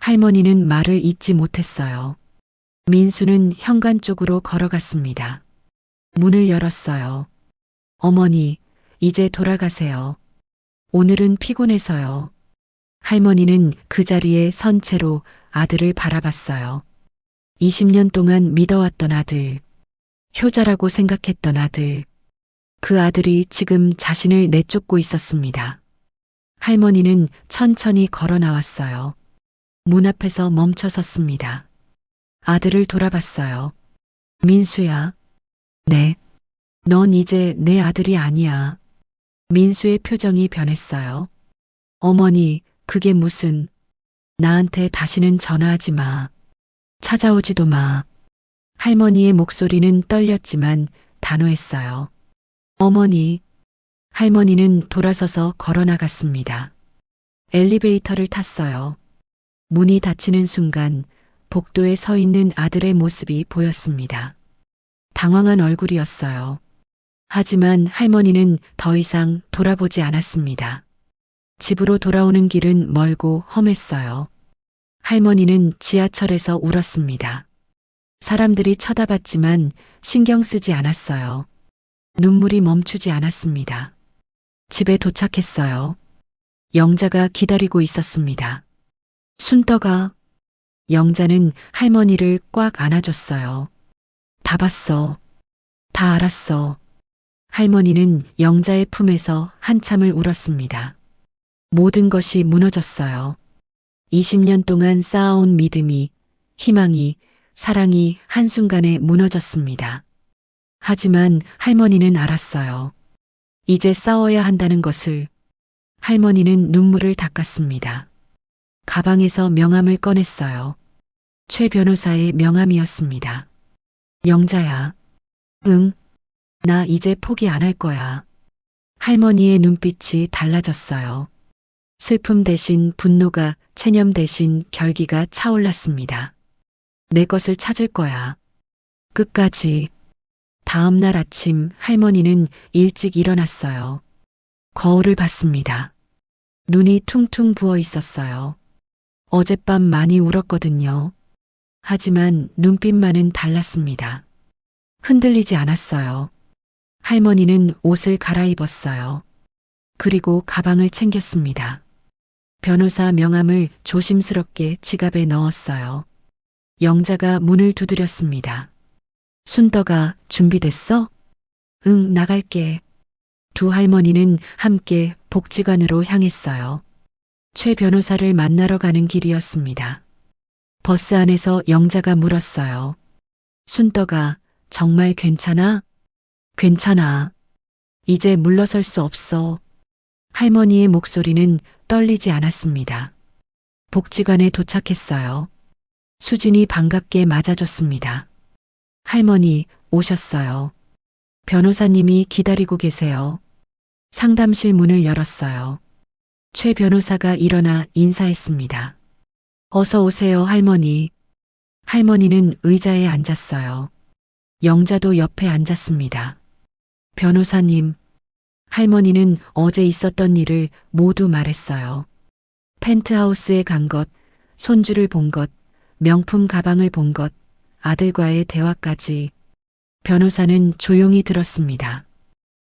할머니는 말을 잇지 못했어요. 민수는 현관 쪽으로 걸어갔습니다. 문을 열었어요. 어머니, 이제 돌아가세요. 오늘은 피곤해서요. 할머니는 그 자리에 선 채로 아들을 바라봤어요. 20년 동안 믿어왔던 아들, 효자라고 생각했던 아들, 그 아들이 지금 자신을 내쫓고 있었습니다. 할머니는 천천히 걸어 나왔어요. 문 앞에서 멈춰 섰습니다. 아들을 돌아봤어요. 민수야. 네. 넌 이제 내 아들이 아니야. 민수의 표정이 변했어요. 어머니, 그게 무슨. 나한테 다시는 전화하지 마. 찾아오지도 마. 할머니의 목소리는 떨렸지만 단호했어요. 어머니. 할머니는 돌아서서 걸어 나갔습니다. 엘리베이터를 탔어요. 문이 닫히는 순간 복도에 서 있는 아들의 모습이 보였습니다. 당황한 얼굴이었어요. 하지만 할머니는 더 이상 돌아보지 않았습니다. 집으로 돌아오는 길은 멀고 험했어요. 할머니는 지하철에서 울었습니다. 사람들이 쳐다봤지만 신경 쓰지 않았어요. 눈물이 멈추지 않았습니다. 집에 도착했어요. 영자가 기다리고 있었습니다. 순떡아. 영자는 할머니를 꽉 안아줬어요. 다 봤어. 다 알았어. 할머니는 영자의 품에서 한참을 울었습니다. 모든 것이 무너졌어요. 20년 동안 쌓아온 믿음이, 희망이, 사랑이 한순간에 무너졌습니다. 하지만 할머니는 알았어요. 이제 싸워야 한다는 것을. 할머니는 눈물을 닦았습니다. 가방에서 명함을 꺼냈어요. 최 변호사의 명함이었습니다. 영자야. 응. 나 이제 포기 안 할 거야. 할머니의 눈빛이 달라졌어요. 슬픔 대신 분노가, 체념 대신 결기가 차올랐습니다. 내 것을 찾을 거야. 끝까지. 다음 날 아침 할머니는 일찍 일어났어요. 거울을 봤습니다. 눈이 퉁퉁 부어 있었어요. 어젯밤 많이 울었거든요. 하지만 눈빛만은 달랐습니다. 흔들리지 않았어요. 할머니는 옷을 갈아입었어요. 그리고 가방을 챙겼습니다. 변호사 명함을 조심스럽게 지갑에 넣었어요. 영자가 문을 두드렸습니다. 순떡아, 준비됐어? 응, 나갈게. 두 할머니는 함께 복지관으로 향했어요. 최 변호사를 만나러 가는 길이었습니다. 버스 안에서 영자가 물었어요. 순떡아, 정말 괜찮아? 괜찮아. 이제 물러설 수 없어. 할머니의 목소리는 떨리지 않았습니다. 복지관에 도착했어요. 수진이 반갑게 맞아줬습니다. 할머니, 오셨어요. 변호사님이 기다리고 계세요. 상담실 문을 열었어요. 최 변호사가 일어나 인사했습니다. 어서 오세요, 할머니. 할머니는 의자에 앉았어요. 영자도 옆에 앉았습니다. 변호사님, 할머니는 어제 있었던 일을 모두 말했어요. 펜트하우스에 간 것, 손주를 본 것, 명품 가방을 본 것, 아들과의 대화까지. 변호사는 조용히 들었습니다.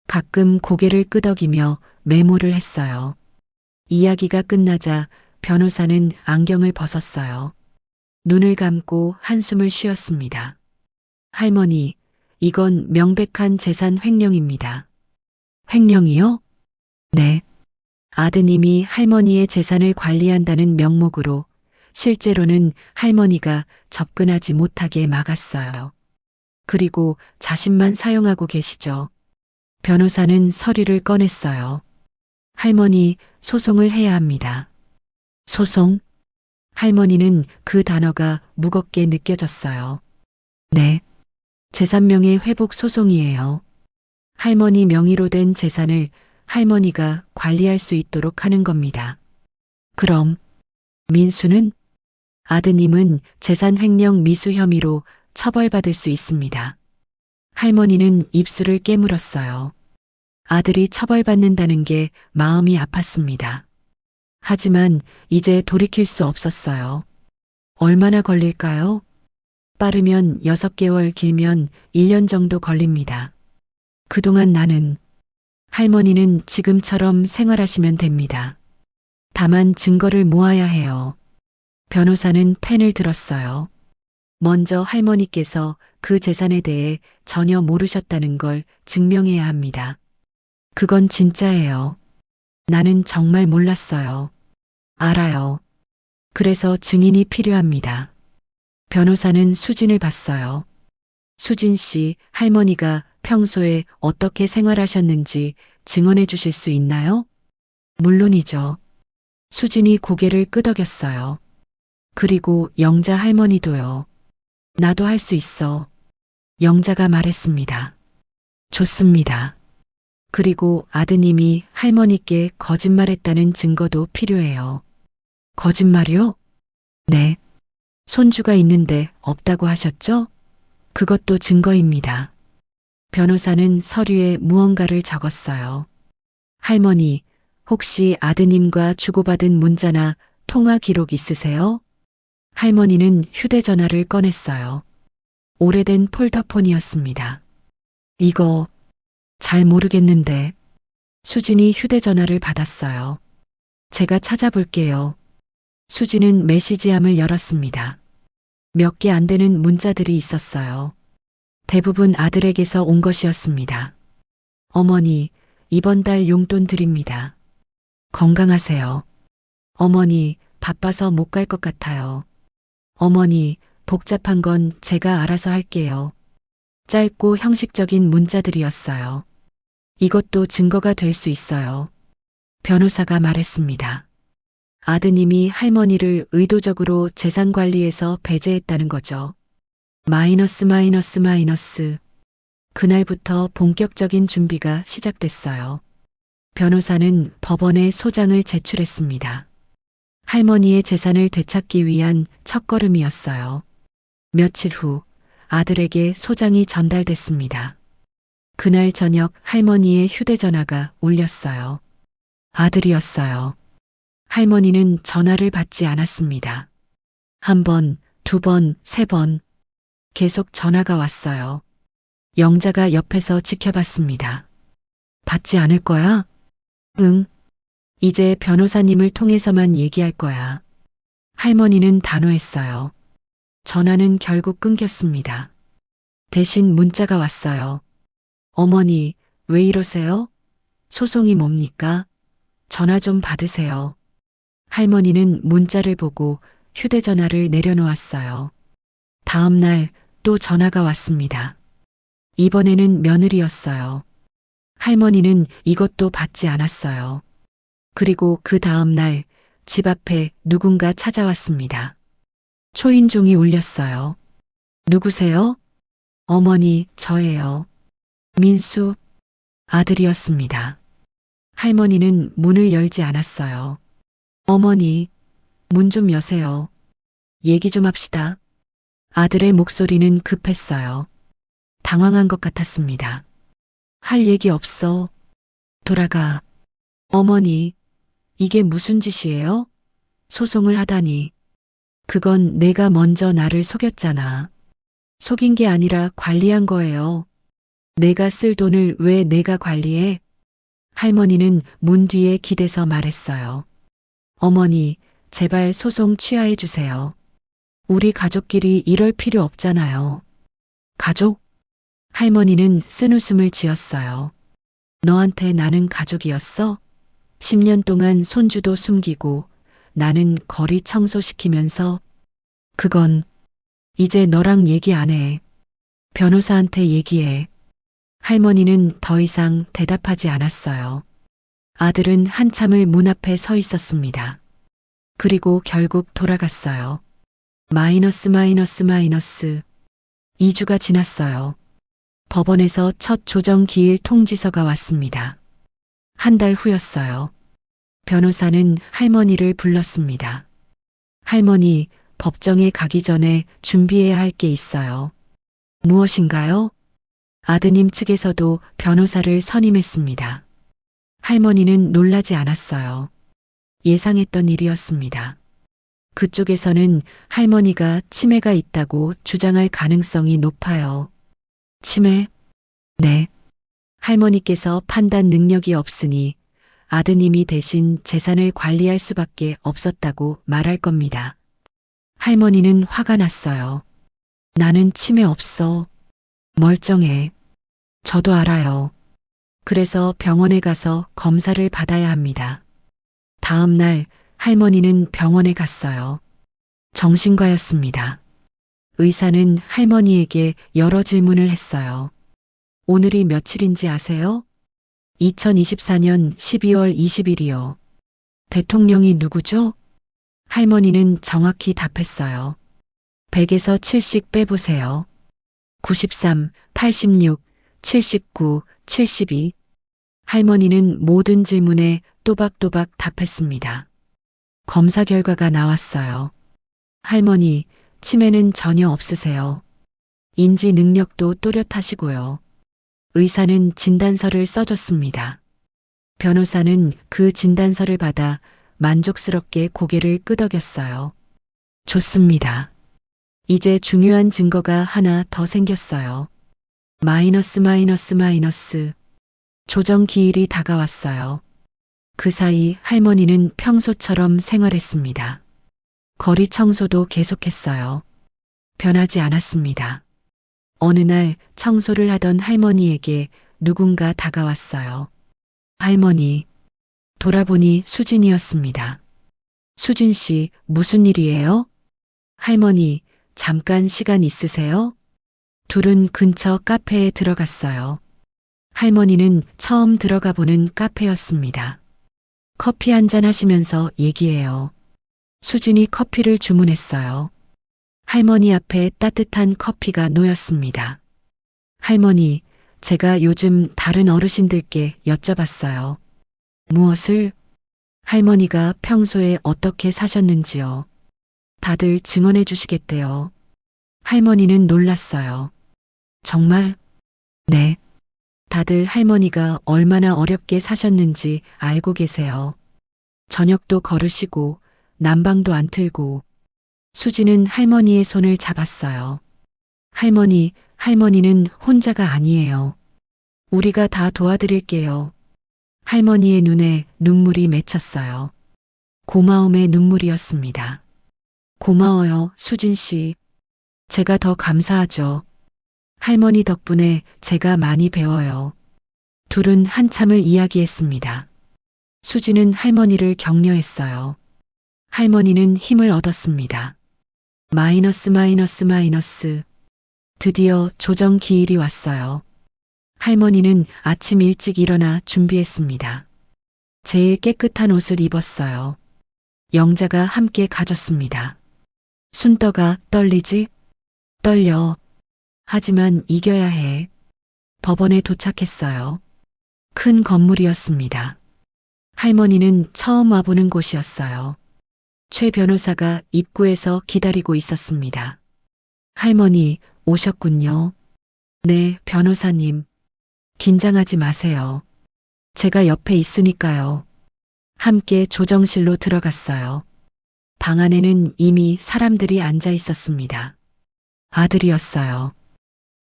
가끔 고개를 끄덕이며 메모를 했어요. 이야기가 끝나자 변호사는 안경을 벗었어요. 눈을 감고 한숨을 쉬었습니다. 할머니, 이건 명백한 재산 횡령입니다. 횡령이요? 네. 아드님이 할머니의 재산을 관리한다는 명목으로 실제로는 할머니가 접근하지 못하게 막았어요. 그리고 자신만 사용하고 계시죠. 변호사는 서류를 꺼냈어요. 할머니, 소송을 해야 합니다. 소송? 할머니는 그 단어가 무겁게 느껴졌어요. 네. 재산명의 회복 소송이에요. 할머니 명의로 된 재산을 할머니가 관리할 수 있도록 하는 겁니다. 그럼 민수는? 아드님은 재산 횡령 미수 혐의로 처벌받을 수 있습니다. 할머니는 입술을 깨물었어요. 아들이 처벌받는다는 게 마음이 아팠습니다. 하지만 이제 돌이킬 수 없었어요. 얼마나 걸릴까요? 빠르면 6개월, 길면 1년 정도 걸립니다. 그동안 나는 할머니는 지금처럼 생활하시면 됩니다. 다만 증거를 모아야 해요. 변호사는 펜을 들었어요. 먼저 할머니께서 그 재산에 대해 전혀 모르셨다는 걸 증명해야 합니다. 그건 진짜예요. 나는 정말 몰랐어요. 알아요. 그래서 증인이 필요합니다. 변호사는 수진을 봤어요. 수진 씨, 할머니가 평소에 어떻게 생활하셨는지 증언해 주실 수 있나요? 물론이죠. 수진이 고개를 끄덕였어요. 그리고 영자 할머니도요. 나도 할 수 있어. 영자가 말했습니다. 좋습니다. 그리고 아드님이 할머니께 거짓말했다는 증거도 필요해요. 거짓말이요? 네. 손주가 있는데 없다고 하셨죠? 그것도 증거입니다. 변호사는 서류에 무언가를 적었어요. 할머니, 혹시 아드님과 주고받은 문자나 통화 기록 있으세요? 할머니는 휴대전화를 꺼냈어요. 오래된 폴더폰이었습니다. 이거 잘 모르겠는데. 수진이 휴대전화를 받았어요. 제가 찾아볼게요. 수진은 메시지함을 열었습니다. 몇 개 안 되는 문자들이 있었어요. 대부분 아들에게서 온 것이었습니다. 어머니, 이번 달 용돈 드립니다. 건강하세요. 어머니, 바빠서 못 갈 것 같아요. 어머니, 복잡한 건 제가 알아서 할게요. 짧고 형식적인 문자들이었어요. 이것도 증거가 될 수 있어요. 변호사가 말했습니다. 아드님이 할머니를 의도적으로 재산 관리에서 배제했다는 거죠. 마이너스. 그날부터 본격적인 준비가 시작됐어요. 변호사는 법원에 소장을 제출했습니다. 할머니의 재산을 되찾기 위한 첫걸음이었어요. 며칠 후 아들에게 소장이 전달됐습니다. 그날 저녁 할머니의 휴대전화가 울렸어요. 아들이었어요. 할머니는 전화를 받지 않았습니다. 1번, 2번, 3번. 계속 전화가 왔어요. 영자가 옆에서 지켜봤습니다. 받지 않을 거야? 응. 이제 변호사님을 통해서만 얘기할 거야. 할머니는 단호했어요. 전화는 결국 끊겼습니다. 대신 문자가 왔어요. 어머니, 왜 이러세요? 소송이 뭡니까? 전화 좀 받으세요. 할머니는 문자를 보고 휴대전화를 내려놓았어요. 다음 날 또 전화가 왔습니다. 이번에는 며느리였어요. 할머니는 이것도 받지 않았어요. 그리고 그 다음 날 집 앞에 누군가 찾아왔습니다. 초인종이 울렸어요. 누구세요? 어머니, 저예요. 민수, 아들이었습니다. 할머니는 문을 열지 않았어요. 어머니, 문 좀 여세요. 얘기 좀 합시다. 아들의 목소리는 급했어요. 당황한 것 같았습니다. 할 얘기 없어. 돌아가. 어머니, 이게 무슨 짓이에요? 소송을 하다니. 그건 내가 먼저 나를 속였잖아. 속인 게 아니라 관리한 거예요. 내가 쓸 돈을 왜 내가 관리해? 할머니는 문 뒤에 기대서 말했어요. 어머니, 제발 소송 취하해 주세요. 우리 가족끼리 이럴 필요 없잖아요. 가족? 할머니는 쓴웃음을 지었어요. 너한테 나는 가족이었어? 10년 동안 손주도 숨기고 나는 거리 청소시키면서 그건 이제 너랑 얘기 안 해. 변호사한테 얘기해. 할머니는 더 이상 대답하지 않았어요. 아들은 한참을 문 앞에 서 있었습니다. 그리고 결국 돌아갔어요. 마이너스. 2주가 지났어요. 법원에서 첫 조정기일 통지서가 왔습니다. 한 달 후였어요. 변호사는 할머니를 불렀습니다. 할머니, 법정에 가기 전에 준비해야 할 게 있어요. 무엇인가요? 아드님 측에서도 변호사를 선임했습니다. 할머니는 놀라지 않았어요. 예상했던 일이었습니다. 그쪽에서는 할머니가 치매가 있다고 주장할 가능성이 높아요. 치매? 네. 할머니께서 판단 능력이 없으니 아드님이 대신 재산을 관리할 수밖에 없었다고 말할 겁니다. 할머니는 화가 났어요. 나는 치매 없어. 멀쩡해. 저도 알아요. 그래서 병원에 가서 검사를 받아야 합니다. 다음 날 할머니는 병원에 갔어요. 정신과였습니다. 의사는 할머니에게 여러 질문을 했어요. 오늘이 며칠인지 아세요? 2024년 12월 20일이요. 대통령이 누구죠? 할머니는 정확히 답했어요. 100에서 7씩 빼보세요. 93, 86, 79, 72. 할머니는 모든 질문에 또박또박 답했습니다. 검사 결과가 나왔어요. 할머니, 치매는 전혀 없으세요. 인지 능력도 또렷하시고요. 의사는 진단서를 써줬습니다. 변호사는 그 진단서를 받아 만족스럽게 고개를 끄덕였어요. 좋습니다. 이제 중요한 증거가 하나 더 생겼어요. 마이너스. 조정 기일이 다가왔어요. 그 사이 할머니는 평소처럼 생활했습니다. 거리 청소도 계속했어요. 변하지 않았습니다. 어느 날 청소를 하던 할머니에게 누군가 다가왔어요. 할머니, 돌아보니 수진이었습니다. 수진 씨, 무슨 일이에요? 할머니, 잠깐 시간 있으세요? 둘은 근처 카페에 들어갔어요. 할머니는 처음 들어가 보는 카페였습니다. 커피 한잔 하시면서 얘기해요. 수진이 커피를 주문했어요. 할머니 앞에 따뜻한 커피가 놓였습니다. 할머니, 제가 요즘 다른 어르신들께 여쭤봤어요. 무엇을? 할머니가 평소에 어떻게 사셨는지요. 다들 증언해 주시겠대요. 할머니는 놀랐어요. 정말? 네. 다들 할머니가 얼마나 어렵게 사셨는지 알고 계세요. 저녁도 거르시고 난방도 안 틀고. 수지는 할머니의 손을 잡았어요. 할머니, 할머니는 혼자가 아니에요. 우리가 다 도와드릴게요. 할머니의 눈에 눈물이 맺혔어요. 고마움의 눈물이었습니다. 고마워요, 수진 씨. 제가 더 감사하죠. 할머니 덕분에 제가 많이 배워요. 둘은 한참을 이야기했습니다. 수지는 할머니를 격려했어요. 할머니는 힘을 얻었습니다. 마이너스. 드디어 조정 기일이 왔어요. 할머니는 아침 일찍 일어나 준비했습니다. 제일 깨끗한 옷을 입었어요. 영자가 함께 가졌습니다. 순떡아, 떨리지? 떨려. 하지만 이겨야 해. 법원에 도착했어요. 큰 건물이었습니다. 할머니는 처음 와보는 곳이었어요. 최 변호사가 입구에서 기다리고 있었습니다. 할머니, 오셨군요. 네, 변호사님. 긴장하지 마세요. 제가 옆에 있으니까요. 함께 조정실로 들어갔어요. 방 안에는 이미 사람들이 앉아 있었습니다. 아들이었어요.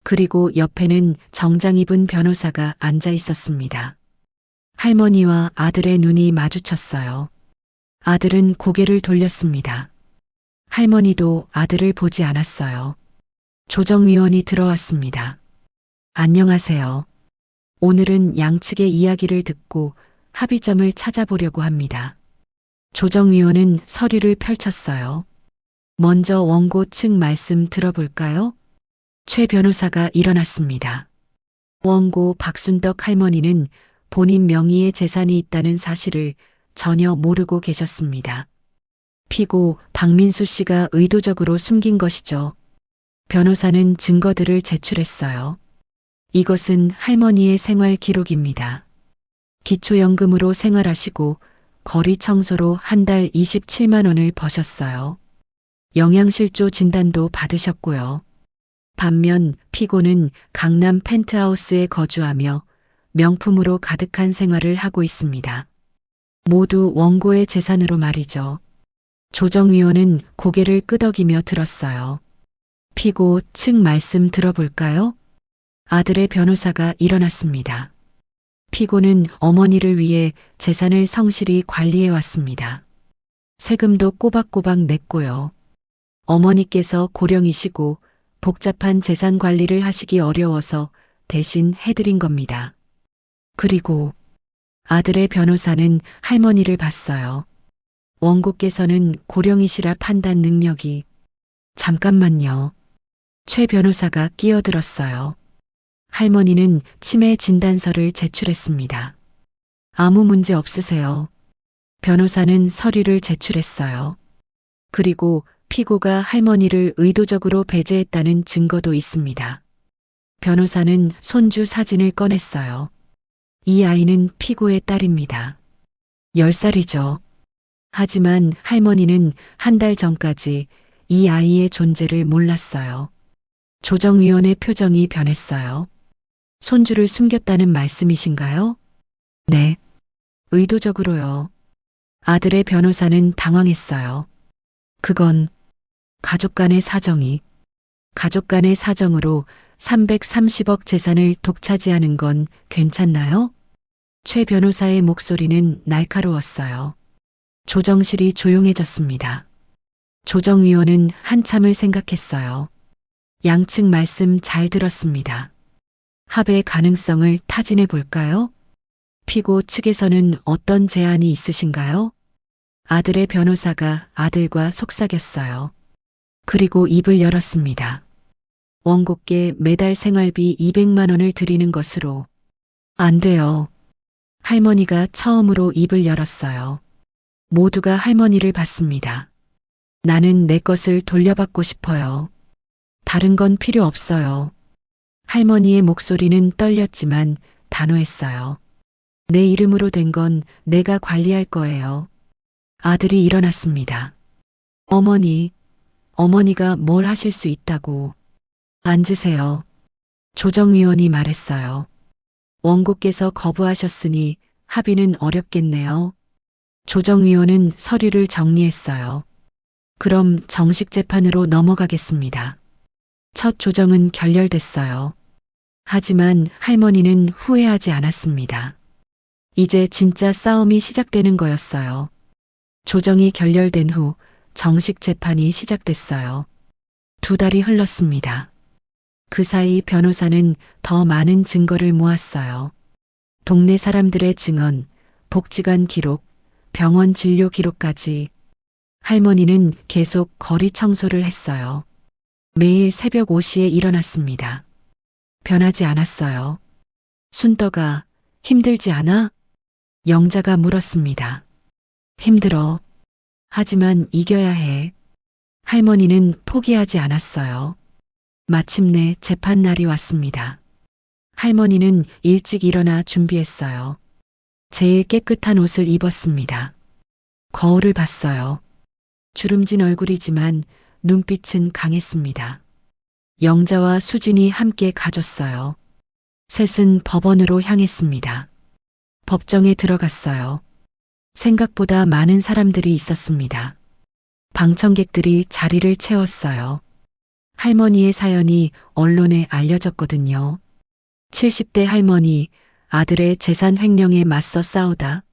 그리고 옆에는 정장 입은 변호사가 앉아 있었습니다. 할머니와 아들의 눈이 마주쳤어요. 아들은 고개를 돌렸습니다. 할머니도 아들을 보지 않았어요. 조정위원이 들어왔습니다. 안녕하세요. 오늘은 양측의 이야기를 듣고 합의점을 찾아보려고 합니다. 조정위원은 서류를 펼쳤어요. 먼저 원고 측 말씀 들어볼까요? 최 변호사가 일어났습니다. 원고 박순덕 할머니는 본인 명의의 재산이 있다는 사실을 전혀 모르고 계셨습니다. 피고 박민수 씨가 의도적으로 숨긴 것이죠. 변호사는 증거들을 제출했어요. 이것은 할머니의 생활 기록입니다. 기초연금으로 생활하시고 거리 청소로 한 달 27만 원을 버셨어요. 영양실조 진단도 받으셨고요. 반면 피고는 강남 펜트하우스에 거주하며 명품으로 가득한 생활을 하고 있습니다. 모두 원고의 재산으로 말이죠. 조정위원은 고개를 끄덕이며 들었어요. 피고 측 말씀 들어볼까요? 아들의 변호사가 일어났습니다. 피고는 어머니를 위해 재산을 성실히 관리해 왔습니다. 세금도 꼬박꼬박 냈고요. 어머니께서 고령이시고 복잡한 재산 관리를 하시기 어려워서 대신 해드린 겁니다. 그리고 아들의 변호사는 할머니를 봤어요. 원고께서는 고령이시라 판단 능력이. 잠깐만요. 최 변호사가 끼어들었어요. 할머니는 치매 진단서를 제출했습니다. 아무 문제 없으세요. 변호사는 서류를 제출했어요. 그리고 피고가 할머니를 의도적으로 배제했다는 증거도 있습니다. 변호사는 손주 사진을 꺼냈어요. 이 아이는 피고의 딸입니다. 10살이죠. 하지만 할머니는 한 달 전까지 이 아이의 존재를 몰랐어요. 조정위원의 표정이 변했어요. 손주를 숨겼다는 말씀이신가요? 네. 의도적으로요. 아들의 변호사는 당황했어요. 그건 가족 간의 사정으로 330억 재산을 독차지하는 건 괜찮나요? 최 변호사의 목소리는 날카로웠어요. 조정실이 조용해졌습니다. 조정위원은 한참을 생각했어요. 양측 말씀 잘 들었습니다. 합의 가능성을 타진해 볼까요? 피고 측에서는 어떤 제안이 있으신가요? 아들의 변호사가 아들과 속삭였어요. 그리고 입을 열었습니다. 원고께 매달 생활비 200만 원을 드리는 것으로. 안 돼요. 할머니가 처음으로 입을 열었어요. 모두가 할머니를 봤습니다. 나는 내 것을 돌려받고 싶어요. 다른 건 필요 없어요. 할머니의 목소리는 떨렸지만 단호했어요. 내 이름으로 된 건 내가 관리할 거예요. 아들이 일어났습니다. 어머니가 뭘 하실 수 있다고. 앉으세요. 조정위원이 말했어요. 원고께서 거부하셨으니 합의는 어렵겠네요. 조정위원은 서류를 정리했어요. 그럼 정식 재판으로 넘어가겠습니다. 첫 조정은 결렬됐어요. 하지만 할머니는 후회하지 않았습니다. 이제 진짜 싸움이 시작되는 거였어요. 조정이 결렬된 후 정식 재판이 시작됐어요. 2달이 흘렀습니다. 그 사이 변호사는 더 많은 증거를 모았어요. 동네 사람들의 증언, 복지관 기록, 병원 진료 기록까지. 할머니는 계속 거리 청소를 했어요. 매일 새벽 5시에 일어났습니다. 변하지 않았어요. 순덕아, 힘들지 않아? 영자가 물었습니다. 힘들어. 하지만 이겨야 해. 할머니는 포기하지 않았어요. 마침내 재판 날이 왔습니다. 할머니는 일찍 일어나 준비했어요. 제일 깨끗한 옷을 입었습니다. 거울을 봤어요. 주름진 얼굴이지만 눈빛은 강했습니다. 영자와 수진이 함께 가줬어요. 셋은 법원으로 향했습니다. 법정에 들어갔어요. 생각보다 많은 사람들이 있었습니다. 방청객들이 자리를 채웠어요. 할머니의 사연이 언론에 알려졌거든요. 70대 할머니, 아들의 재산 횡령에 맞서 싸우다.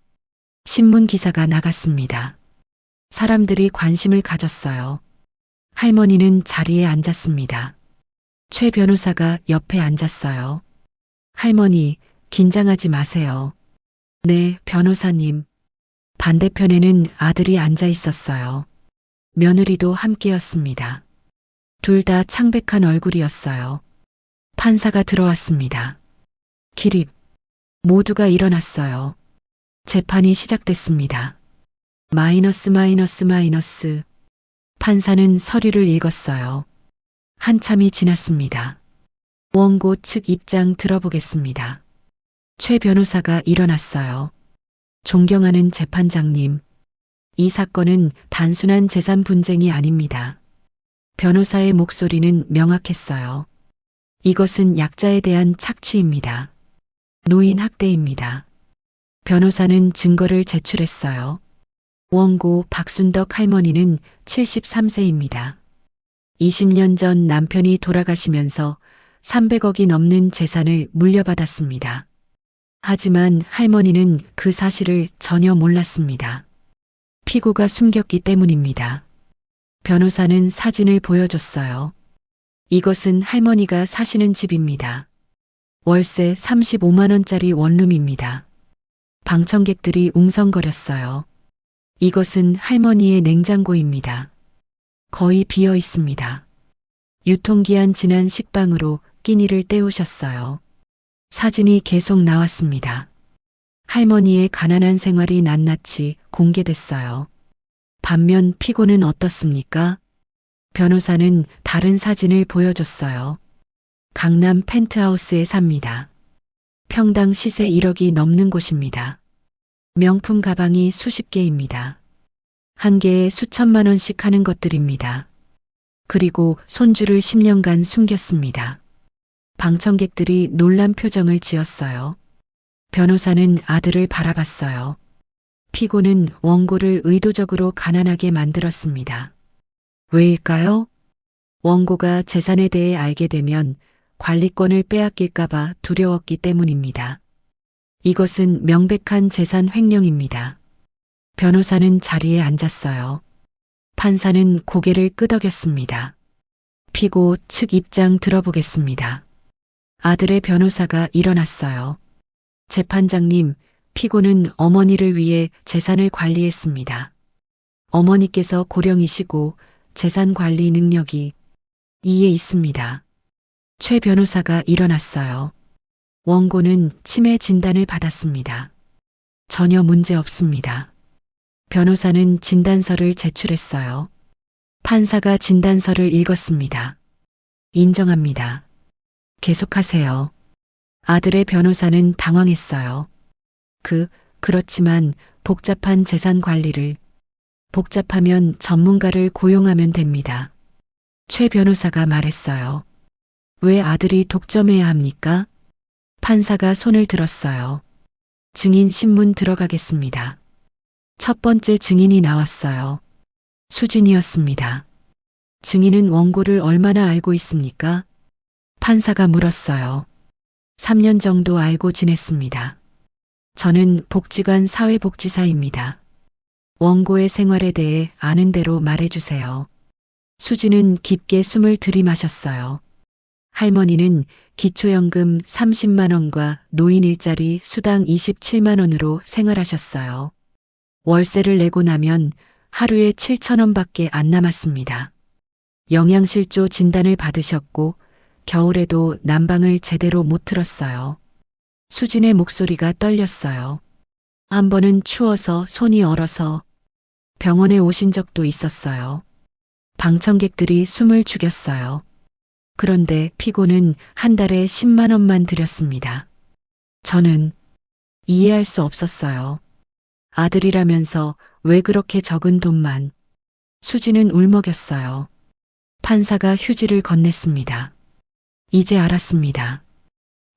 신문 기사가 나갔습니다. 사람들이 관심을 가졌어요. 할머니는 자리에 앉았습니다. 최 변호사가 옆에 앉았어요. 할머니, 긴장하지 마세요. 네, 변호사님. 반대편에는 아들이 앉아 있었어요. 며느리도 함께였습니다. 둘 다 창백한 얼굴이었어요. 판사가 들어왔습니다. 기립. 모두가 일어났어요. 재판이 시작됐습니다. 마이너스 마이너스 마이너스. 판사는 서류를 읽었어요. 한참이 지났습니다. 원고 측 입장 들어보겠습니다. 최 변호사가 일어났어요. 존경하는 재판장님, 이 사건은 단순한 재산 분쟁이 아닙니다. 변호사의 목소리는 명확했어요. 이것은 약자에 대한 착취입니다. 노인 학대입니다. 변호사는 증거를 제출했어요. 원고 박순덕 할머니는 73세입니다. 20년 전 남편이 돌아가시면서 300억이 넘는 재산을 물려받았습니다. 하지만 할머니는 그 사실을 전혀 몰랐습니다. 피고가 숨겼기 때문입니다. 변호사는 사진을 보여줬어요. 이것은 할머니가 사시는 집입니다. 월세 35만 원짜리 원룸입니다. 방청객들이 웅성거렸어요. 이것은 할머니의 냉장고입니다. 거의 비어 있습니다. 유통기한 지난 식빵으로 끼니를 때우셨어요. 사진이 계속 나왔습니다. 할머니의 가난한 생활이 낱낱이 공개됐어요. 반면 피고는 어떻습니까? 변호사는 다른 사진을 보여줬어요. 강남 펜트하우스에 삽니다. 평당 시세 1억이 넘는 곳입니다. 명품 가방이 수십 개입니다. 한 개에 수천만 원씩 하는 것들입니다. 그리고 손주를 10년간 숨겼습니다. 방청객들이 놀란 표정을 지었어요. 변호사는 아들을 바라봤어요. 피고는 원고를 의도적으로 가난하게 만들었습니다. 왜일까요? 원고가 재산에 대해 알게 되면 관리권을 빼앗길까봐 두려웠기 때문입니다. 이것은 명백한 재산 횡령입니다. 변호사는 자리에 앉았어요. 판사는 고개를 끄덕였습니다. 피고 측 입장 들어보겠습니다. 아들의 변호사가 일어났어요. 재판장님, 피고는 어머니를 위해 재산을 관리했습니다. 어머니께서 고령이시고 재산 관리 능력이 이에 있습니다. 최 변호사가 일어났어요. 원고는 치매 진단을 받았습니다. 전혀 문제 없습니다. 변호사는 진단서를 제출했어요. 판사가 진단서를 읽었습니다. 인정합니다. 계속하세요. 아들의 변호사는 당황했어요. 그렇지만 복잡한 재산 관리를 복잡하면 전문가를 고용하면 됩니다. 최 변호사가 말했어요. 왜 아들이 독점해야 합니까? 판사가 손을 들었어요. 증인 신문 들어가겠습니다. 첫 번째 증인이 나왔어요. 수진이었습니다. 증인은 원고를 얼마나 알고 있습니까? 판사가 물었어요. 3년 정도 알고 지냈습니다. 저는 복지관 사회복지사입니다. 원고의 생활에 대해 아는 대로 말해주세요. 수진은 깊게 숨을 들이마셨어요. 할머니는 기초연금 30만 원과 노인 일자리 수당 27만 원으로 생활하셨어요. 월세를 내고 나면 하루에 7천 원밖에 안 남았습니다. 영양실조 진단을 받으셨고 겨울에도 난방을 제대로 못 틀었어요. 수진의 목소리가 떨렸어요. 한 번은 추워서 손이 얼어서 병원에 오신 적도 있었어요. 방청객들이 숨을 죽였어요. 그런데 피고는 한 달에 10만 원만 드렸습니다. 저는 이해할 수 없었어요. 아들이라면서 왜 그렇게 적은 돈만. 수지는 울먹였어요. 판사가 휴지를 건넸습니다. 이제 알았습니다.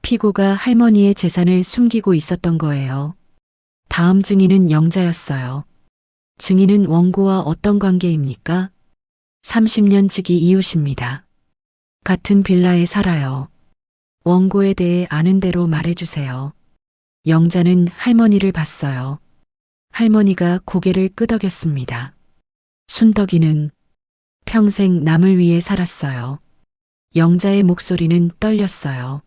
피고가 할머니의 재산을 숨기고 있었던 거예요. 다음 증인은 영자였어요. 증인은 원고와 어떤 관계입니까? 30년 지기 이웃입니다. 같은 빌라에 살아요. 원고에 대해 아는 대로 말해주세요. 영자는 할머니를 봤어요. 할머니가 고개를 끄덕였습니다. 순덕이는 평생 남을 위해 살았어요. 영자의 목소리는 떨렸어요.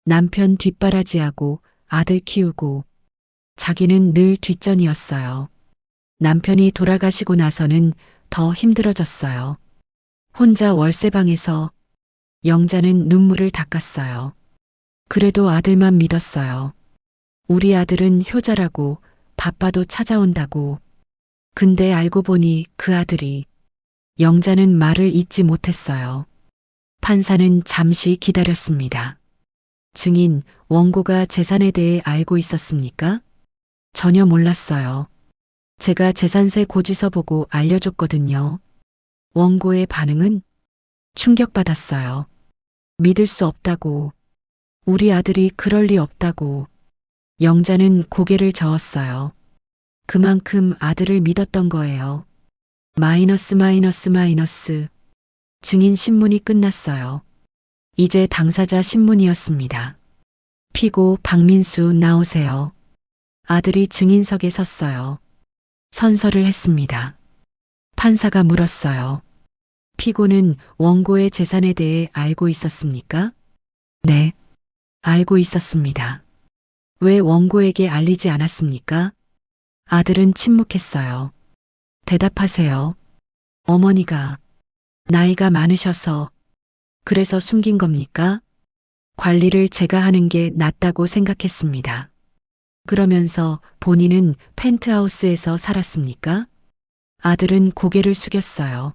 남편 뒷바라지하고 아들 키우고 자기는 늘 뒷전이었어요. 남편이 돌아가시고 나서는 더 힘들어졌어요. 혼자 월세방에서 영자는 눈물을 닦았어요. 그래도 아들만 믿었어요. 우리 아들은 효자라고 바빠도 찾아온다고. 근데 알고 보니 그 아들이. 영자는 말을 잇지 못했어요. 판사는 잠시 기다렸습니다. 증인, 원고가 재산에 대해 알고 있었습니까? 전혀 몰랐어요. 제가 재산세 고지서 보고 알려줬거든요. 원고의 반응은 충격받았어요. 믿을 수 없다고. 우리 아들이 그럴 리 없다고. 영자는 고개를 저었어요. 그만큼 아들을 믿었던 거예요. 마이너스. 증인 신문이 끝났어요. 이제 당사자 신문이었습니다. 피고 박민수 나오세요. 아들이 증인석에 섰어요. 선서를 했습니다. 판사가 물었어요. 피고는 원고의 재산에 대해 알고 있었습니까? 네, 알고 있었습니다. 왜 원고에게 알리지 않았습니까? 아들은 침묵했어요. 대답하세요. 어머니가 나이가 많으셔서 그래서 숨긴 겁니까? 관리를 제가 하는 게 낫다고 생각했습니다. 그러면서 본인은 펜트하우스에서 살았습니까? 아들은 고개를 숙였어요.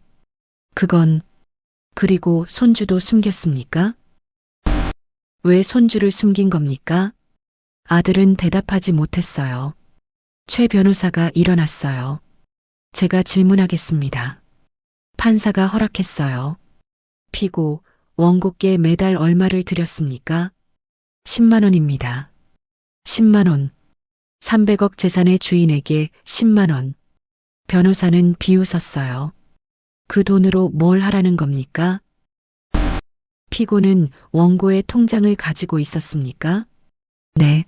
그리고 손주도 숨겼습니까? 왜 손주를 숨긴 겁니까? 아들은 대답하지 못했어요. 최 변호사가 일어났어요. 제가 질문하겠습니다. 판사가 허락했어요. 피고, 원고께 매달 얼마를 드렸습니까? 10만 원입니다. 10만 원. 300억 재산의 주인에게 10만 원. 변호사는 비웃었어요. 그 돈으로 뭘 하라는 겁니까? 피고는 원고의 통장을 가지고 있었습니까? 네.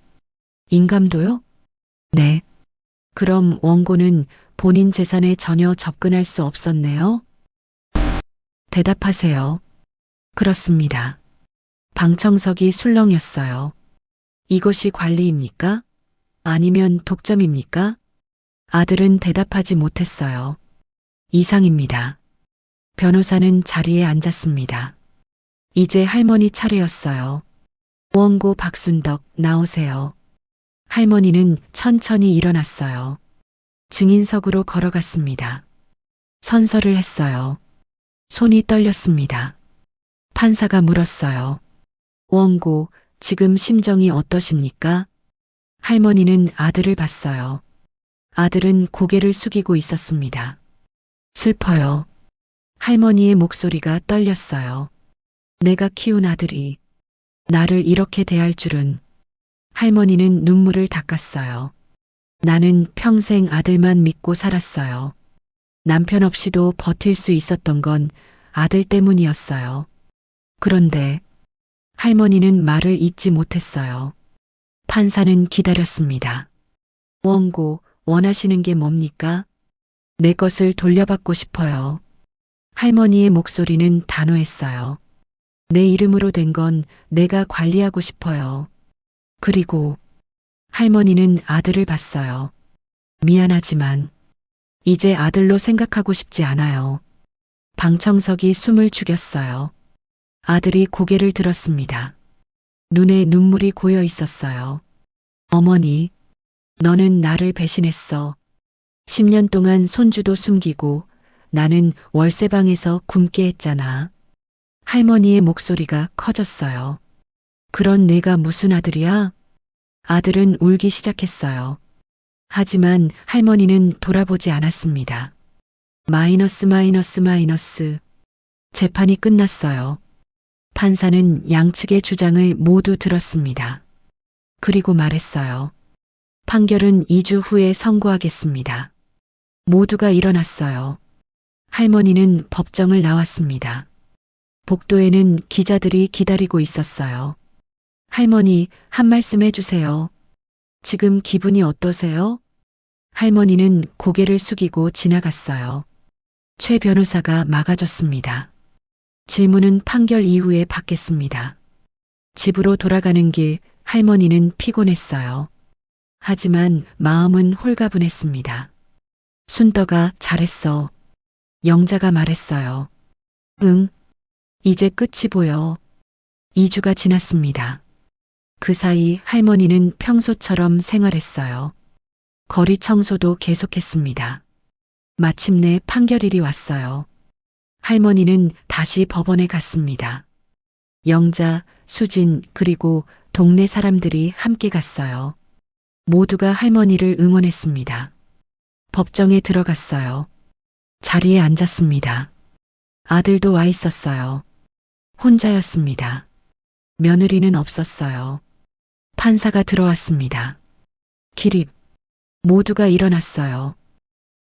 인감도요? 네. 그럼 원고는 본인 재산에 전혀 접근할 수 없었네요? 대답하세요. 그렇습니다. 방청석이 술렁였어요. 이것이 관리입니까? 아니면 독점입니까? 아들은 대답하지 못했어요. 이상입니다. 변호사는 자리에 앉았습니다. 이제 할머니 차례였어요. 원고 박순덕 나오세요. 할머니는 천천히 일어났어요. 증인석으로 걸어갔습니다. 선서를 했어요. 손이 떨렸습니다. 판사가 물었어요. 원고, 지금 심정이 어떠십니까? 할머니는 아들을 봤어요. 아들은 고개를 숙이고 있었습니다. 슬퍼요. 할머니의 목소리가 떨렸어요. 내가 키운 아들이 나를 이렇게 대할 줄은. 할머니는 눈물을 닦았어요. 나는 평생 아들만 믿고 살았어요. 남편 없이도 버틸 수 있었던 건 아들 때문이었어요. 그런데 할머니는 말을 잇지 못했어요. 판사는 기다렸습니다. 원고, 원하시는 게 뭡니까? 내 것을 돌려받고 싶어요. 할머니의 목소리는 단호했어요. 내 이름으로 된 건 내가 관리하고 싶어요. 그리고 할머니는 아들을 봤어요. 미안하지만 이제 아들로 생각하고 싶지 않아요. 방청석이 숨을 죽였어요. 아들이 고개를 들었습니다. 눈에 눈물이 고여 있었어요. 어머니, 너는 나를 배신했어. 10년 동안 손주도 숨기고 나는 월세방에서 굶게 했잖아. 할머니의 목소리가 커졌어요. 그런 내가 무슨 아들이야? 아들은 울기 시작했어요. 하지만 할머니는 돌아보지 않았습니다. 마이너스. 재판이 끝났어요. 판사는 양측의 주장을 모두 들었습니다. 그리고 말했어요. 판결은 2주 후에 선고하겠습니다. 모두가 일어났어요. 할머니는 법정을 나왔습니다. 복도에는 기자들이 기다리고 있었어요. 할머니, 한 말씀 해주세요. 지금 기분이 어떠세요? 할머니는 고개를 숙이고 지나갔어요. 최 변호사가 막아줬습니다. 질문은 판결 이후에 받겠습니다. 집으로 돌아가는 길 할머니는 피곤했어요. 하지만 마음은 홀가분했습니다. 순덕아, 잘했어. 영자가 말했어요. 응, 이제 끝이 보여. 2주가 지났습니다. 그 사이 할머니는 평소처럼 생활했어요. 거리 청소도 계속했습니다. 마침내 판결일이 왔어요. 할머니는 다시 법원에 갔습니다. 영자, 수진, 그리고 동네 사람들이 함께 갔어요. 모두가 할머니를 응원했습니다. 법정에 들어갔어요. 자리에 앉았습니다. 아들도 와 있었어요. 혼자였습니다. 며느리는 없었어요. 판사가 들어왔습니다. 기립. 모두가 일어났어요.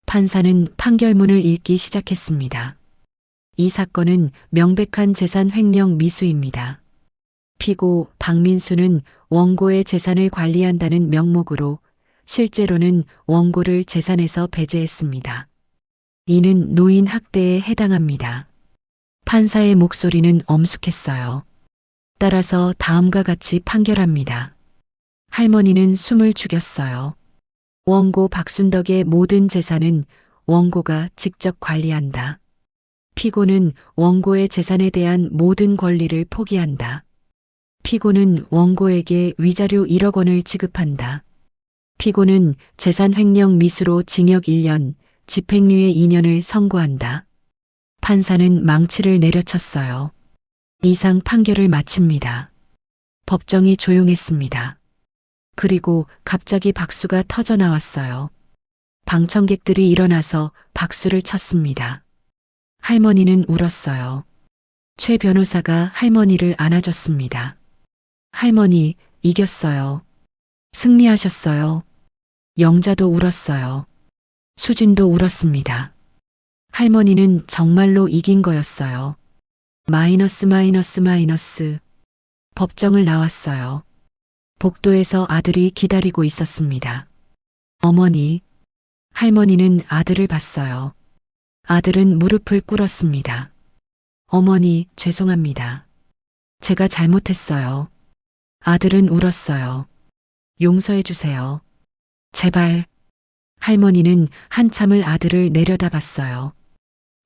판사는 판결문을 읽기 시작했습니다. 이 사건은 명백한 재산 횡령 미수입니다. 피고 박민수는 원고의 재산을 관리한다는 명목으로 실제로는 원고를 재산에서 배제했습니다. 이는 노인 학대에 해당합니다. 판사의 목소리는 엄숙했어요. 따라서 다음과 같이 판결합니다. 할머니는 숨을 죽였어요. 원고 박순덕의 모든 재산은 원고가 직접 관리한다. 피고는 원고의 재산에 대한 모든 권리를 포기한다. 피고는 원고에게 위자료 1억 원을 지급한다. 피고는 재산 횡령 미수로 징역 1년, 집행유예 2년을 선고한다. 판사는 망치를 내려쳤어요. 이상 판결을 마칩니다. 법정이 조용했습니다. 그리고 갑자기 박수가 터져 나왔어요. 방청객들이 일어나서 박수를 쳤습니다. 할머니는 울었어요. 최 변호사가 할머니를 안아줬습니다. 할머니, 이겼어요. 승리하셨어요. 영자도 울었어요. 수진도 울었습니다. 할머니는 정말로 이긴 거였어요. 마이너스 마이너스 마이너스. 법정을 나왔어요. 복도에서 아들이 기다리고 있었습니다. 어머니. 할머니는 아들을 봤어요. 아들은 무릎을 꿇었습니다. 어머니, 죄송합니다. 제가 잘못했어요. 아들은 울었어요. 용서해 주세요. 제발. 할머니는 한참을 아들을 내려다봤어요.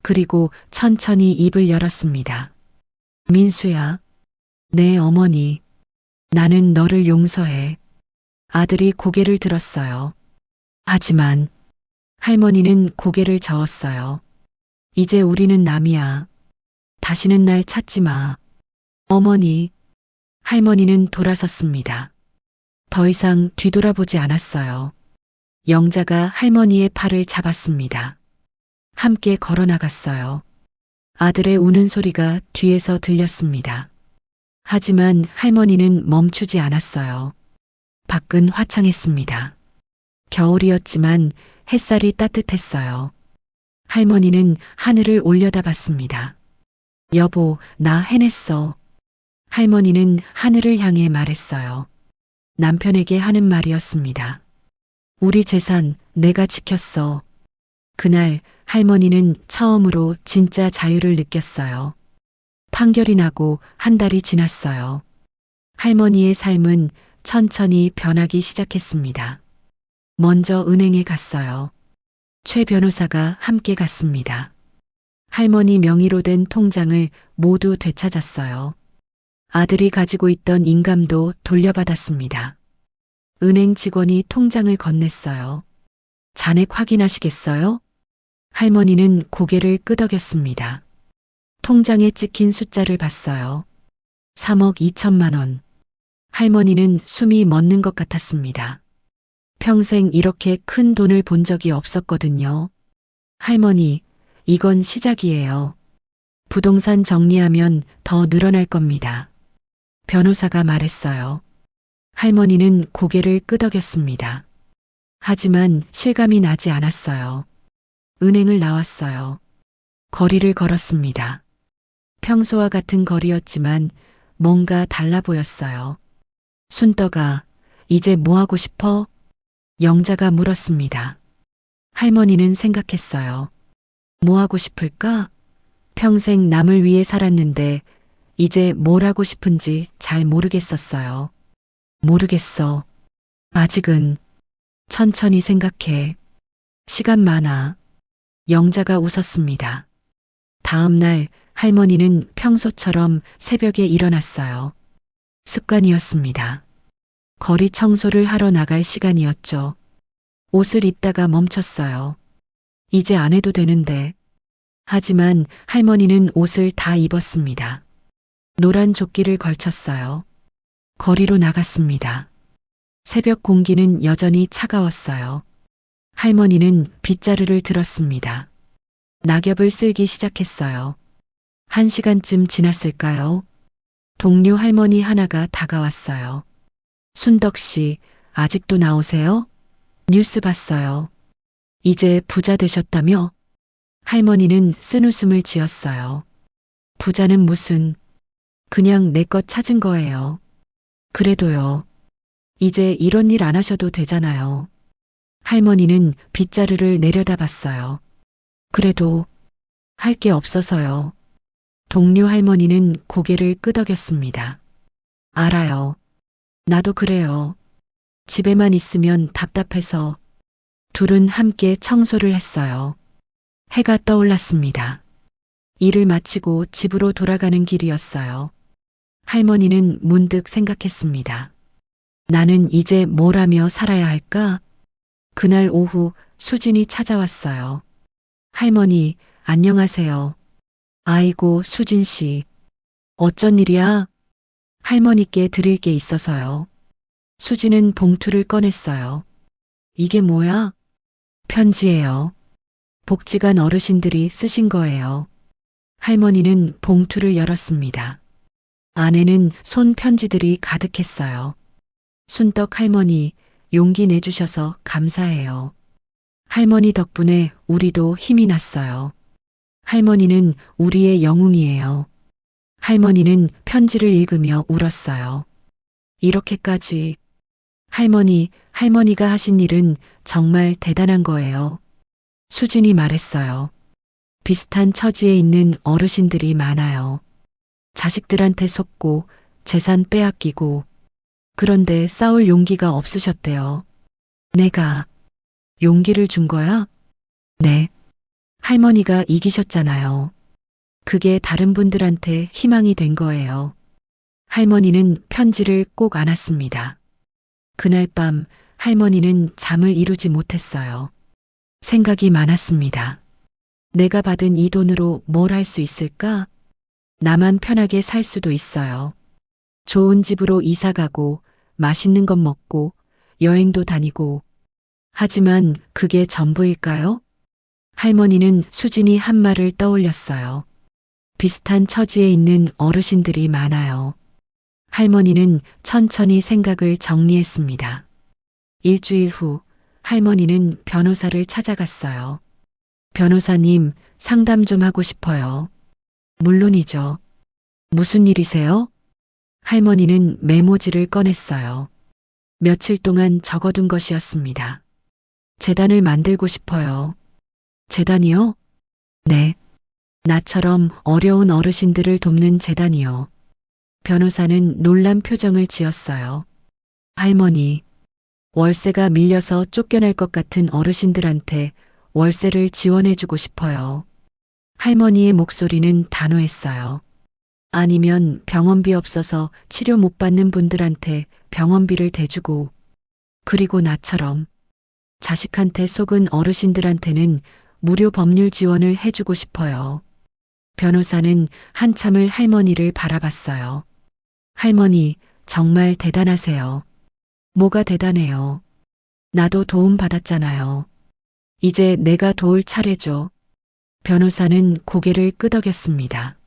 그리고 천천히 입을 열었습니다. 민수야. 네, 어머니. 나는 너를 용서해. 아들이 고개를 들었어요. 하지만 할머니는 고개를 저었어요. 이제 우리는 남이야. 다시는 날 찾지 마. 어머니. 할머니는 돌아섰습니다. 더 이상 뒤돌아보지 않았어요. 영자가 할머니의 팔을 잡았습니다. 함께 걸어 나갔어요. 아들의 우는 소리가 뒤에서 들렸습니다. 하지만 할머니는 멈추지 않았어요. 밖은 화창했습니다. 겨울이었지만 햇살이 따뜻했어요. 할머니는 하늘을 올려다봤습니다. 여보, 나 해냈어. 할머니는 하늘을 향해 말했어요. 남편에게 하는 말이었습니다. 우리 재산 내가 지켰어. 그날 할머니는 처음으로 진짜 자유를 느꼈어요. 판결이 나고 한 달이 지났어요. 할머니의 삶은 천천히 변하기 시작했습니다. 먼저 은행에 갔어요. 최 변호사가 함께 갔습니다. 할머니 명의로 된 통장을 모두 되찾았어요. 아들이 가지고 있던 인감도 돌려받았습니다. 은행 직원이 통장을 건넸어요. 잔액 확인하시겠어요? 할머니는 고개를 끄덕였습니다. 통장에 찍힌 숫자를 봤어요. 3억 2천만 원. 할머니는 숨이 멎는 것 같았습니다. 평생 이렇게 큰 돈을 본 적이 없었거든요. 할머니, 이건 시작이에요. 부동산 정리하면 더 늘어날 겁니다. 변호사가 말했어요. 할머니는 고개를 끄덕였습니다. 하지만 실감이 나지 않았어요. 은행을 나왔어요. 거리를 걸었습니다. 평소와 같은 거리였지만 뭔가 달라 보였어요. 순떡아, 이제 뭐 하고 싶어? 영자가 물었습니다. 할머니는 생각했어요. 뭐 하고 싶을까? 평생 남을 위해 살았는데 이제 뭘 하고 싶은지 잘 모르겠었어요. 모르겠어. 아직은. 천천히 생각해. 시간 많아. 영자가 웃었습니다. 다음 날 할머니는 평소처럼 새벽에 일어났어요. 습관이었습니다. 거리 청소를 하러 나갈 시간이었죠. 옷을 입다가 멈췄어요. 이제 안 해도 되는데. 하지만 할머니는 옷을 다 입었습니다. 노란 조끼를 걸쳤어요. 거리로 나갔습니다. 새벽 공기는 여전히 차가웠어요. 할머니는 빗자루를 들었습니다. 낙엽을 쓸기 시작했어요. 1시간쯤 지났을까요? 동료 할머니 하나가 다가왔어요. 순덕 씨, 아직도 나오세요? 뉴스 봤어요. 이제 부자 되셨다며? 할머니는 쓴웃음을 지었어요. 부자는 무슨, 그냥 내 것 찾은 거예요. 그래도요. 이제 이런 일 안 하셔도 되잖아요. 할머니는 빗자루를 내려다봤어요. 그래도 할 게 없어서요. 동료 할머니는 고개를 끄덕였습니다. 알아요. 나도 그래요. 집에만 있으면 답답해서 둘은 함께 청소를 했어요. 해가 떠올랐습니다. 일을 마치고 집으로 돌아가는 길이었어요. 할머니는 문득 생각했습니다. 나는 이제 뭘 하며 살아야 할까? 그날 오후 수진이 찾아왔어요. 할머니, 안녕하세요. 아이고, 수진 씨. 어쩐 일이야? 할머니께 드릴 게 있어서요. 수진은 봉투를 꺼냈어요. 이게 뭐야? 편지예요. 복지관 어르신들이 쓰신 거예요. 할머니는 봉투를 열었습니다. 안에는 손 편지들이 가득했어요. 순떡 할머니, 용기 내주셔서 감사해요. 할머니 덕분에 우리도 힘이 났어요. 할머니는 우리의 영웅이에요. 할머니는 편지를 읽으며 울었어요. 이렇게까지. 할머니가 하신 일은 정말 대단한 거예요. 수진이 말했어요. 비슷한 처지에 있는 어르신들이 많아요. 자식들한테 속고 재산 빼앗기고 그런데 싸울 용기가 없으셨대요. 내가 용기를 준 거야? 네. 할머니가 이기셨잖아요. 그게 다른 분들한테 희망이 된 거예요. 할머니는 편지를 꼭 안았습니다. 그날 밤 할머니는 잠을 이루지 못했어요. 생각이 많았습니다. 내가 받은 이 돈으로 뭘 할 수 있을까? 나만 편하게 살 수도 있어요. 좋은 집으로 이사 가고 맛있는 것 먹고 여행도 다니고. 하지만 그게 전부일까요? 할머니는 수진이 한 말을 떠올렸어요. 비슷한 처지에 있는 어르신들이 많아요. 할머니는 천천히 생각을 정리했습니다. 일주일 후 할머니는 변호사를 찾아갔어요. 변호사님, 상담 좀 하고 싶어요. 물론이죠. 무슨 일이세요? 할머니는 메모지를 꺼냈어요. 며칠 동안 적어둔 것이었습니다. 재단을 만들고 싶어요. 재단이요? 네. 나처럼 어려운 어르신들을 돕는 재단이요. 변호사는 놀란 표정을 지었어요. 할머니, 월세가 밀려서 쫓겨날 것 같은 어르신들한테 월세를 지원해주고 싶어요. 할머니의 목소리는 단호했어요. 아니면 병원비 없어서 치료 못 받는 분들한테 병원비를 대주고, 그리고 나처럼 자식한테 속은 어르신들한테는 무료 법률 지원을 해주고 싶어요. 변호사는 한참을 할머니를 바라봤어요. 할머니, 정말 대단하세요. 뭐가 대단해요? 나도 도움 받았잖아요. 이제 내가 도울 차례죠. 변호사는 고개를 끄덕였습니다.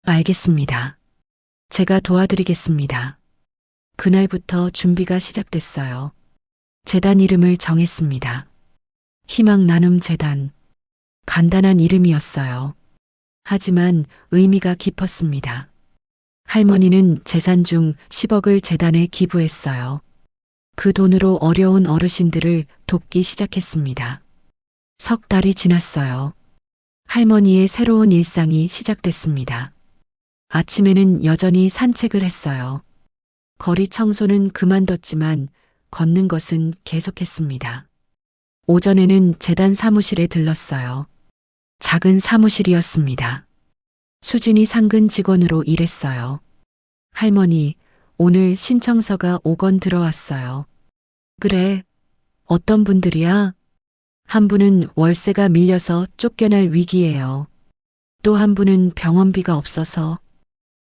알겠습니다. 제가 도와드리겠습니다. 그날부터 준비가 시작됐어요. 재단 이름을 정했습니다. 희망 나눔 재단. 간단한 이름이었어요. 하지만 의미가 깊었습니다. 할머니는 재산 중 10억을 재단에 기부했어요. 그 돈으로 어려운 어르신들을 돕기 시작했습니다. 석 달이 지났어요. 할머니의 새로운 일상이 시작됐습니다. 아침에는 여전히 산책을 했어요. 거리 청소는 그만뒀지만 걷는 것은 계속했습니다. 오전에는 재단 사무실에 들렀어요. 작은 사무실이었습니다. 수진이 상근 직원으로 일했어요. 할머니, 오늘 신청서가 5건 들어왔어요. 그래, 어떤 분들이야? 한 분은 월세가 밀려서 쫓겨날 위기예요. 또 한 분은 병원비가 없어서.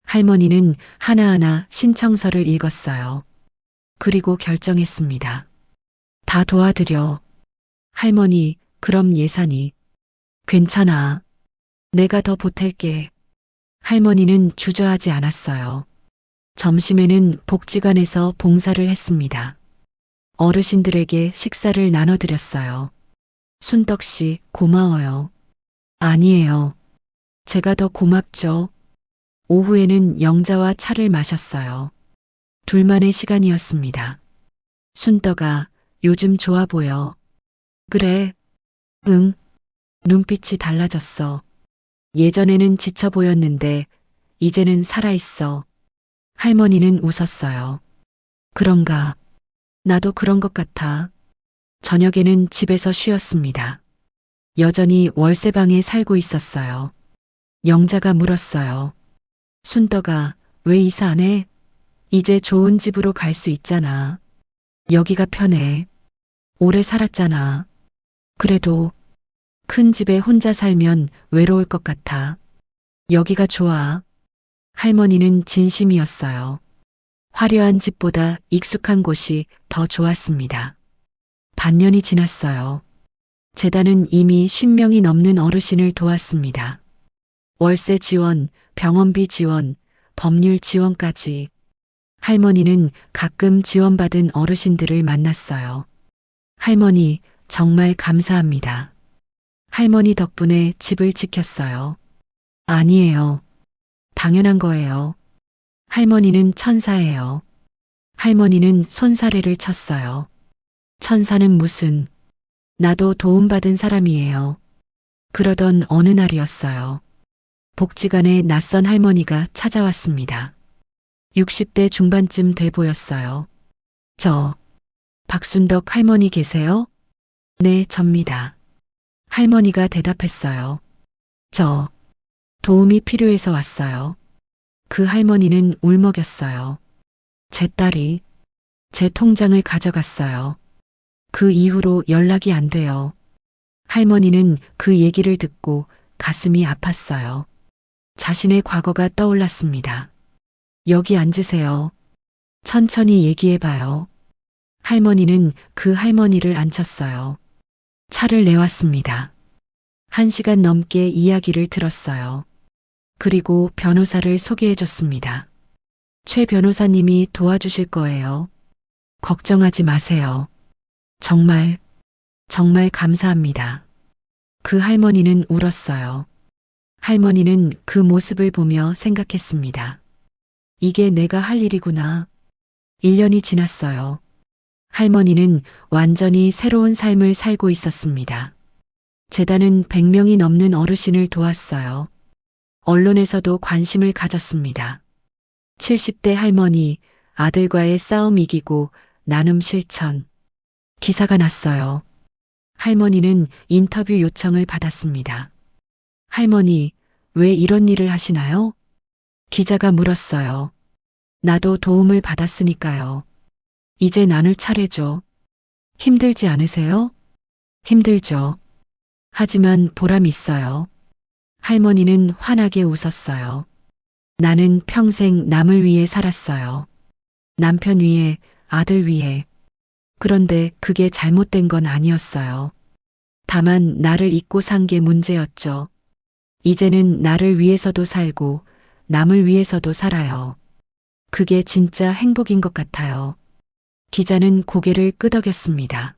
할머니는 하나하나 신청서를 읽었어요. 그리고 결정했습니다. 다 도와드려. 할머니, 그럼 예산이. 괜찮아. 내가 더 보탤게. 할머니는 주저하지 않았어요. 점심에는 복지관에서 봉사를 했습니다. 어르신들에게 식사를 나눠드렸어요. 순덕 씨, 고마워요. 아니에요. 제가 더 고맙죠. 오후에는 영자와 차를 마셨어요. 둘만의 시간이었습니다. 순덕아, 요즘 좋아 보여. 그래. 응. 눈빛이 달라졌어. 예전에는 지쳐 보였는데 이제는 살아있어. 할머니는 웃었어요. 그런가. 나도 그런 것 같아. 저녁에는 집에서 쉬었습니다. 여전히 월세방에 살고 있었어요. 영자가 물었어요. 순덕아, 왜 이사 안 해? 이제 좋은 집으로 갈 수 있잖아. 여기가 편해. 오래 살았잖아. 그래도 큰 집에 혼자 살면 외로울 것 같아. 여기가 좋아. 할머니는 진심이었어요. 화려한 집보다 익숙한 곳이 더 좋았습니다. 반년이 지났어요. 재단은 이미 10명이 넘는 어르신을 도왔습니다. 월세 지원, 병원비 지원, 법률 지원까지. 할머니는 가끔 지원받은 어르신들을 만났어요. 할머니, 정말 감사합니다. 할머니 덕분에 집을 지켰어요. 아니에요. 당연한 거예요. 할머니는 천사예요. 할머니는 손사래를 쳤어요. 천사는 무슨, 나도 도움받은 사람이에요. 그러던 어느 날이었어요. 복지관에 낯선 할머니가 찾아왔습니다. 60대 중반쯤 돼 보였어요. 박순덕 할머니 계세요? 네, 접니다. 할머니가 대답했어요. 도움이 필요해서 왔어요. 그 할머니는 울먹였어요. 제 딸이 제 통장을 가져갔어요. 그 이후로 연락이 안 돼요. 할머니는 그 얘기를 듣고 가슴이 아팠어요. 자신의 과거가 떠올랐습니다. 여기 앉으세요. 천천히 얘기해봐요. 할머니는 그 할머니를 앉혔어요. 차를 내왔습니다. 1시간 넘게 이야기를 들었어요. 그리고 변호사를 소개해줬습니다. 최 변호사님이 도와주실 거예요. 걱정하지 마세요. 정말 감사합니다. 그 할머니는 울었어요. 할머니는 그 모습을 보며 생각했습니다. 이게 내가 할 일이구나. 1년이 지났어요. 할머니는 완전히 새로운 삶을 살고 있었습니다. 재단은 100명이 넘는 어르신을 도왔어요. 언론에서도 관심을 가졌습니다. 70대 할머니, 아들과의 싸움 이기고 나눔 실천. 기사가 났어요. 할머니는 인터뷰 요청을 받았습니다. 할머니, 왜 이런 일을 하시나요? 기자가 물었어요. 나도 도움을 받았으니까요. 이제 나눌 차례죠. 힘들지 않으세요? 힘들죠. 하지만 보람 있어요. 할머니는 환하게 웃었어요. 나는 평생 남을 위해 살았어요. 남편 위해, 아들 위해. 그런데 그게 잘못된 건 아니었어요. 다만 나를 잊고 산 게 문제였죠. 이제는 나를 위해서도 살고 남을 위해서도 살아요. 그게 진짜 행복인 것 같아요. 기자는 고개를 끄덕였습니다.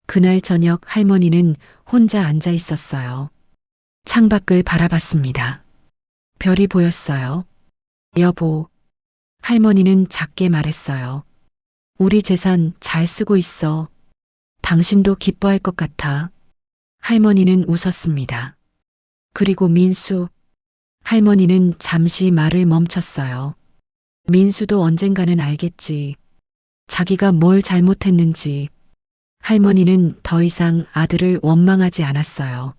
그날 저녁 할머니는 혼자 앉아 있었어요. 창밖을 바라봤습니다. 별이 보였어요. 여보, 할머니는 작게 말했어요. 우리 재산 잘 쓰고 있어. 당신도 기뻐할 것 같아. 할머니는 웃었습니다. 그리고 민수, 할머니는 잠시 말을 멈췄어요. 민수도 언젠가는 알겠지. 자기가 뭘 잘못했는지. 할머니는 더 이상 아들을 원망하지 않았어요.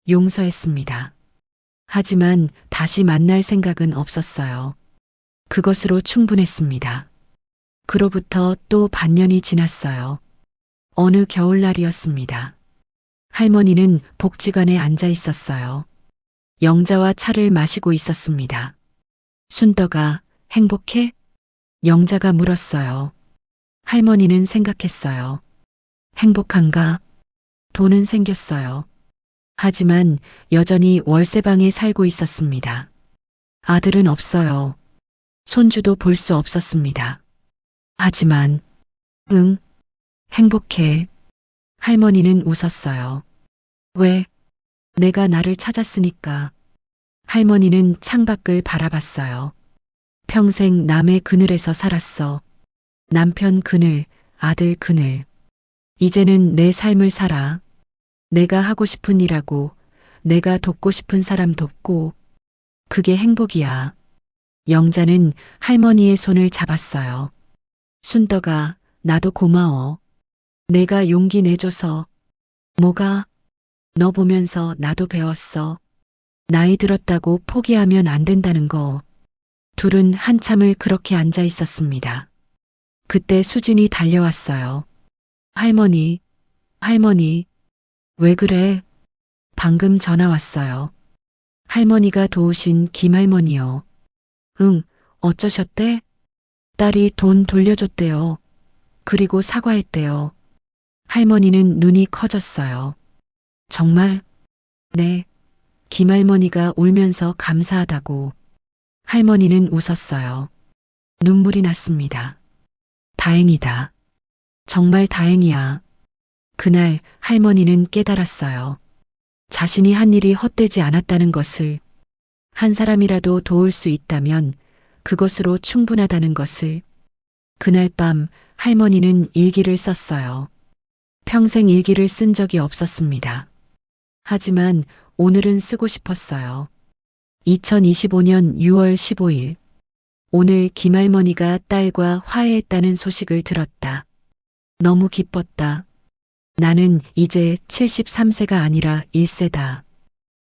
용서했습니다. 하지만 다시 만날 생각은 없었어요. 그것으로 충분했습니다. 그로부터 또 반년이 지났어요. 어느 겨울날이었습니다. 할머니는 복지관에 앉아 있었어요. 영자와 차를 마시고 있었습니다. 순덕아, 행복해? 영자가 물었어요. 할머니는 생각했어요. 행복한가? 돈은 생겼어요. 하지만 여전히 월세방에 살고 있었습니다. 아들은 없어요. 손주도 볼 수 없었습니다. 하지만, 응, 행복해. 할머니는 웃었어요. 왜? 내가 나를 찾았으니까. 할머니는 창밖을 바라봤어요. 평생 남의 그늘에서 살았어. 남편 그늘, 아들 그늘. 이제는 내 삶을 살아. 내가 하고 싶은 일하고, 내가 돕고 싶은 사람 돕고, 그게 행복이야. 영자는 할머니의 손을 잡았어요. 순덕아, 나도 고마워. 내가 용기 내줘서. 뭐가? 너 보면서 나도 배웠어. 나이 들었다고 포기하면 안 된다는 거. 둘은 한참을 그렇게 앉아 있었습니다. 그때 수진이 달려왔어요. 할머니, 할머니, 왜 그래? 방금 전화 왔어요. 할머니가 도우신 김할머니요. 응, 어쩌셨대? 딸이 돈 돌려줬대요. 그리고 사과했대요. 할머니는 눈이 커졌어요. 정말? 네. 김할머니가 울면서 감사하다고. 할머니는 웃었어요. 눈물이 났습니다. 다행이다. 정말 다행이야. 그날 할머니는 깨달았어요. 자신이 한 일이 헛되지 않았다는 것을, 한 사람이라도 도울 수 있다면 그것으로 충분하다는 것을. 그날 밤 할머니는 일기를 썼어요. 평생 일기를 쓴 적이 없었습니다. 하지만 오늘은 쓰고 싶었어요. 2025년 6월 15일. 오늘 김할머니가 딸과 화해했다는 소식을 들었다. 너무 기뻤다. 나는 이제 73세가 아니라 1세다.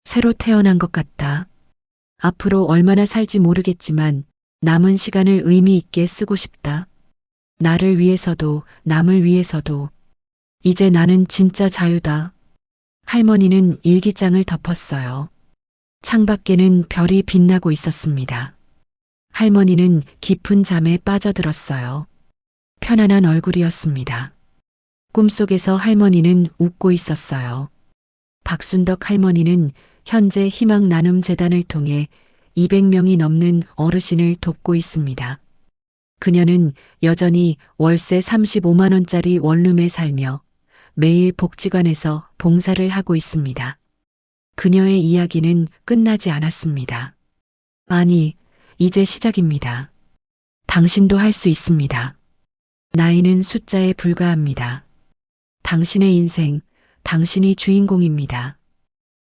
새로 태어난 것 같다. 앞으로 얼마나 살지 모르겠지만 남은 시간을 의미 있게 쓰고 싶다. 나를 위해서도 남을 위해서도. 이제 나는 진짜 자유다. 할머니는 일기장을 덮었어요. 창밖에는 별이 빛나고 있었습니다. 할머니는 깊은 잠에 빠져들었어요. 편안한 얼굴이었습니다. 꿈속에서 할머니는 웃고 있었어요. 박순덕 할머니는 현재 희망 나눔 재단을 통해 200명이 넘는 어르신을 돕고 있습니다. 그녀는 여전히 월세 35만 원짜리 원룸에 살며 매일 복지관에서 봉사를 하고 있습니다. 그녀의 이야기는 끝나지 않았습니다. 아니, 이제 시작입니다. 당신도 할 수 있습니다. 나이는 숫자에 불과합니다. 당신의 인생, 당신이 주인공입니다.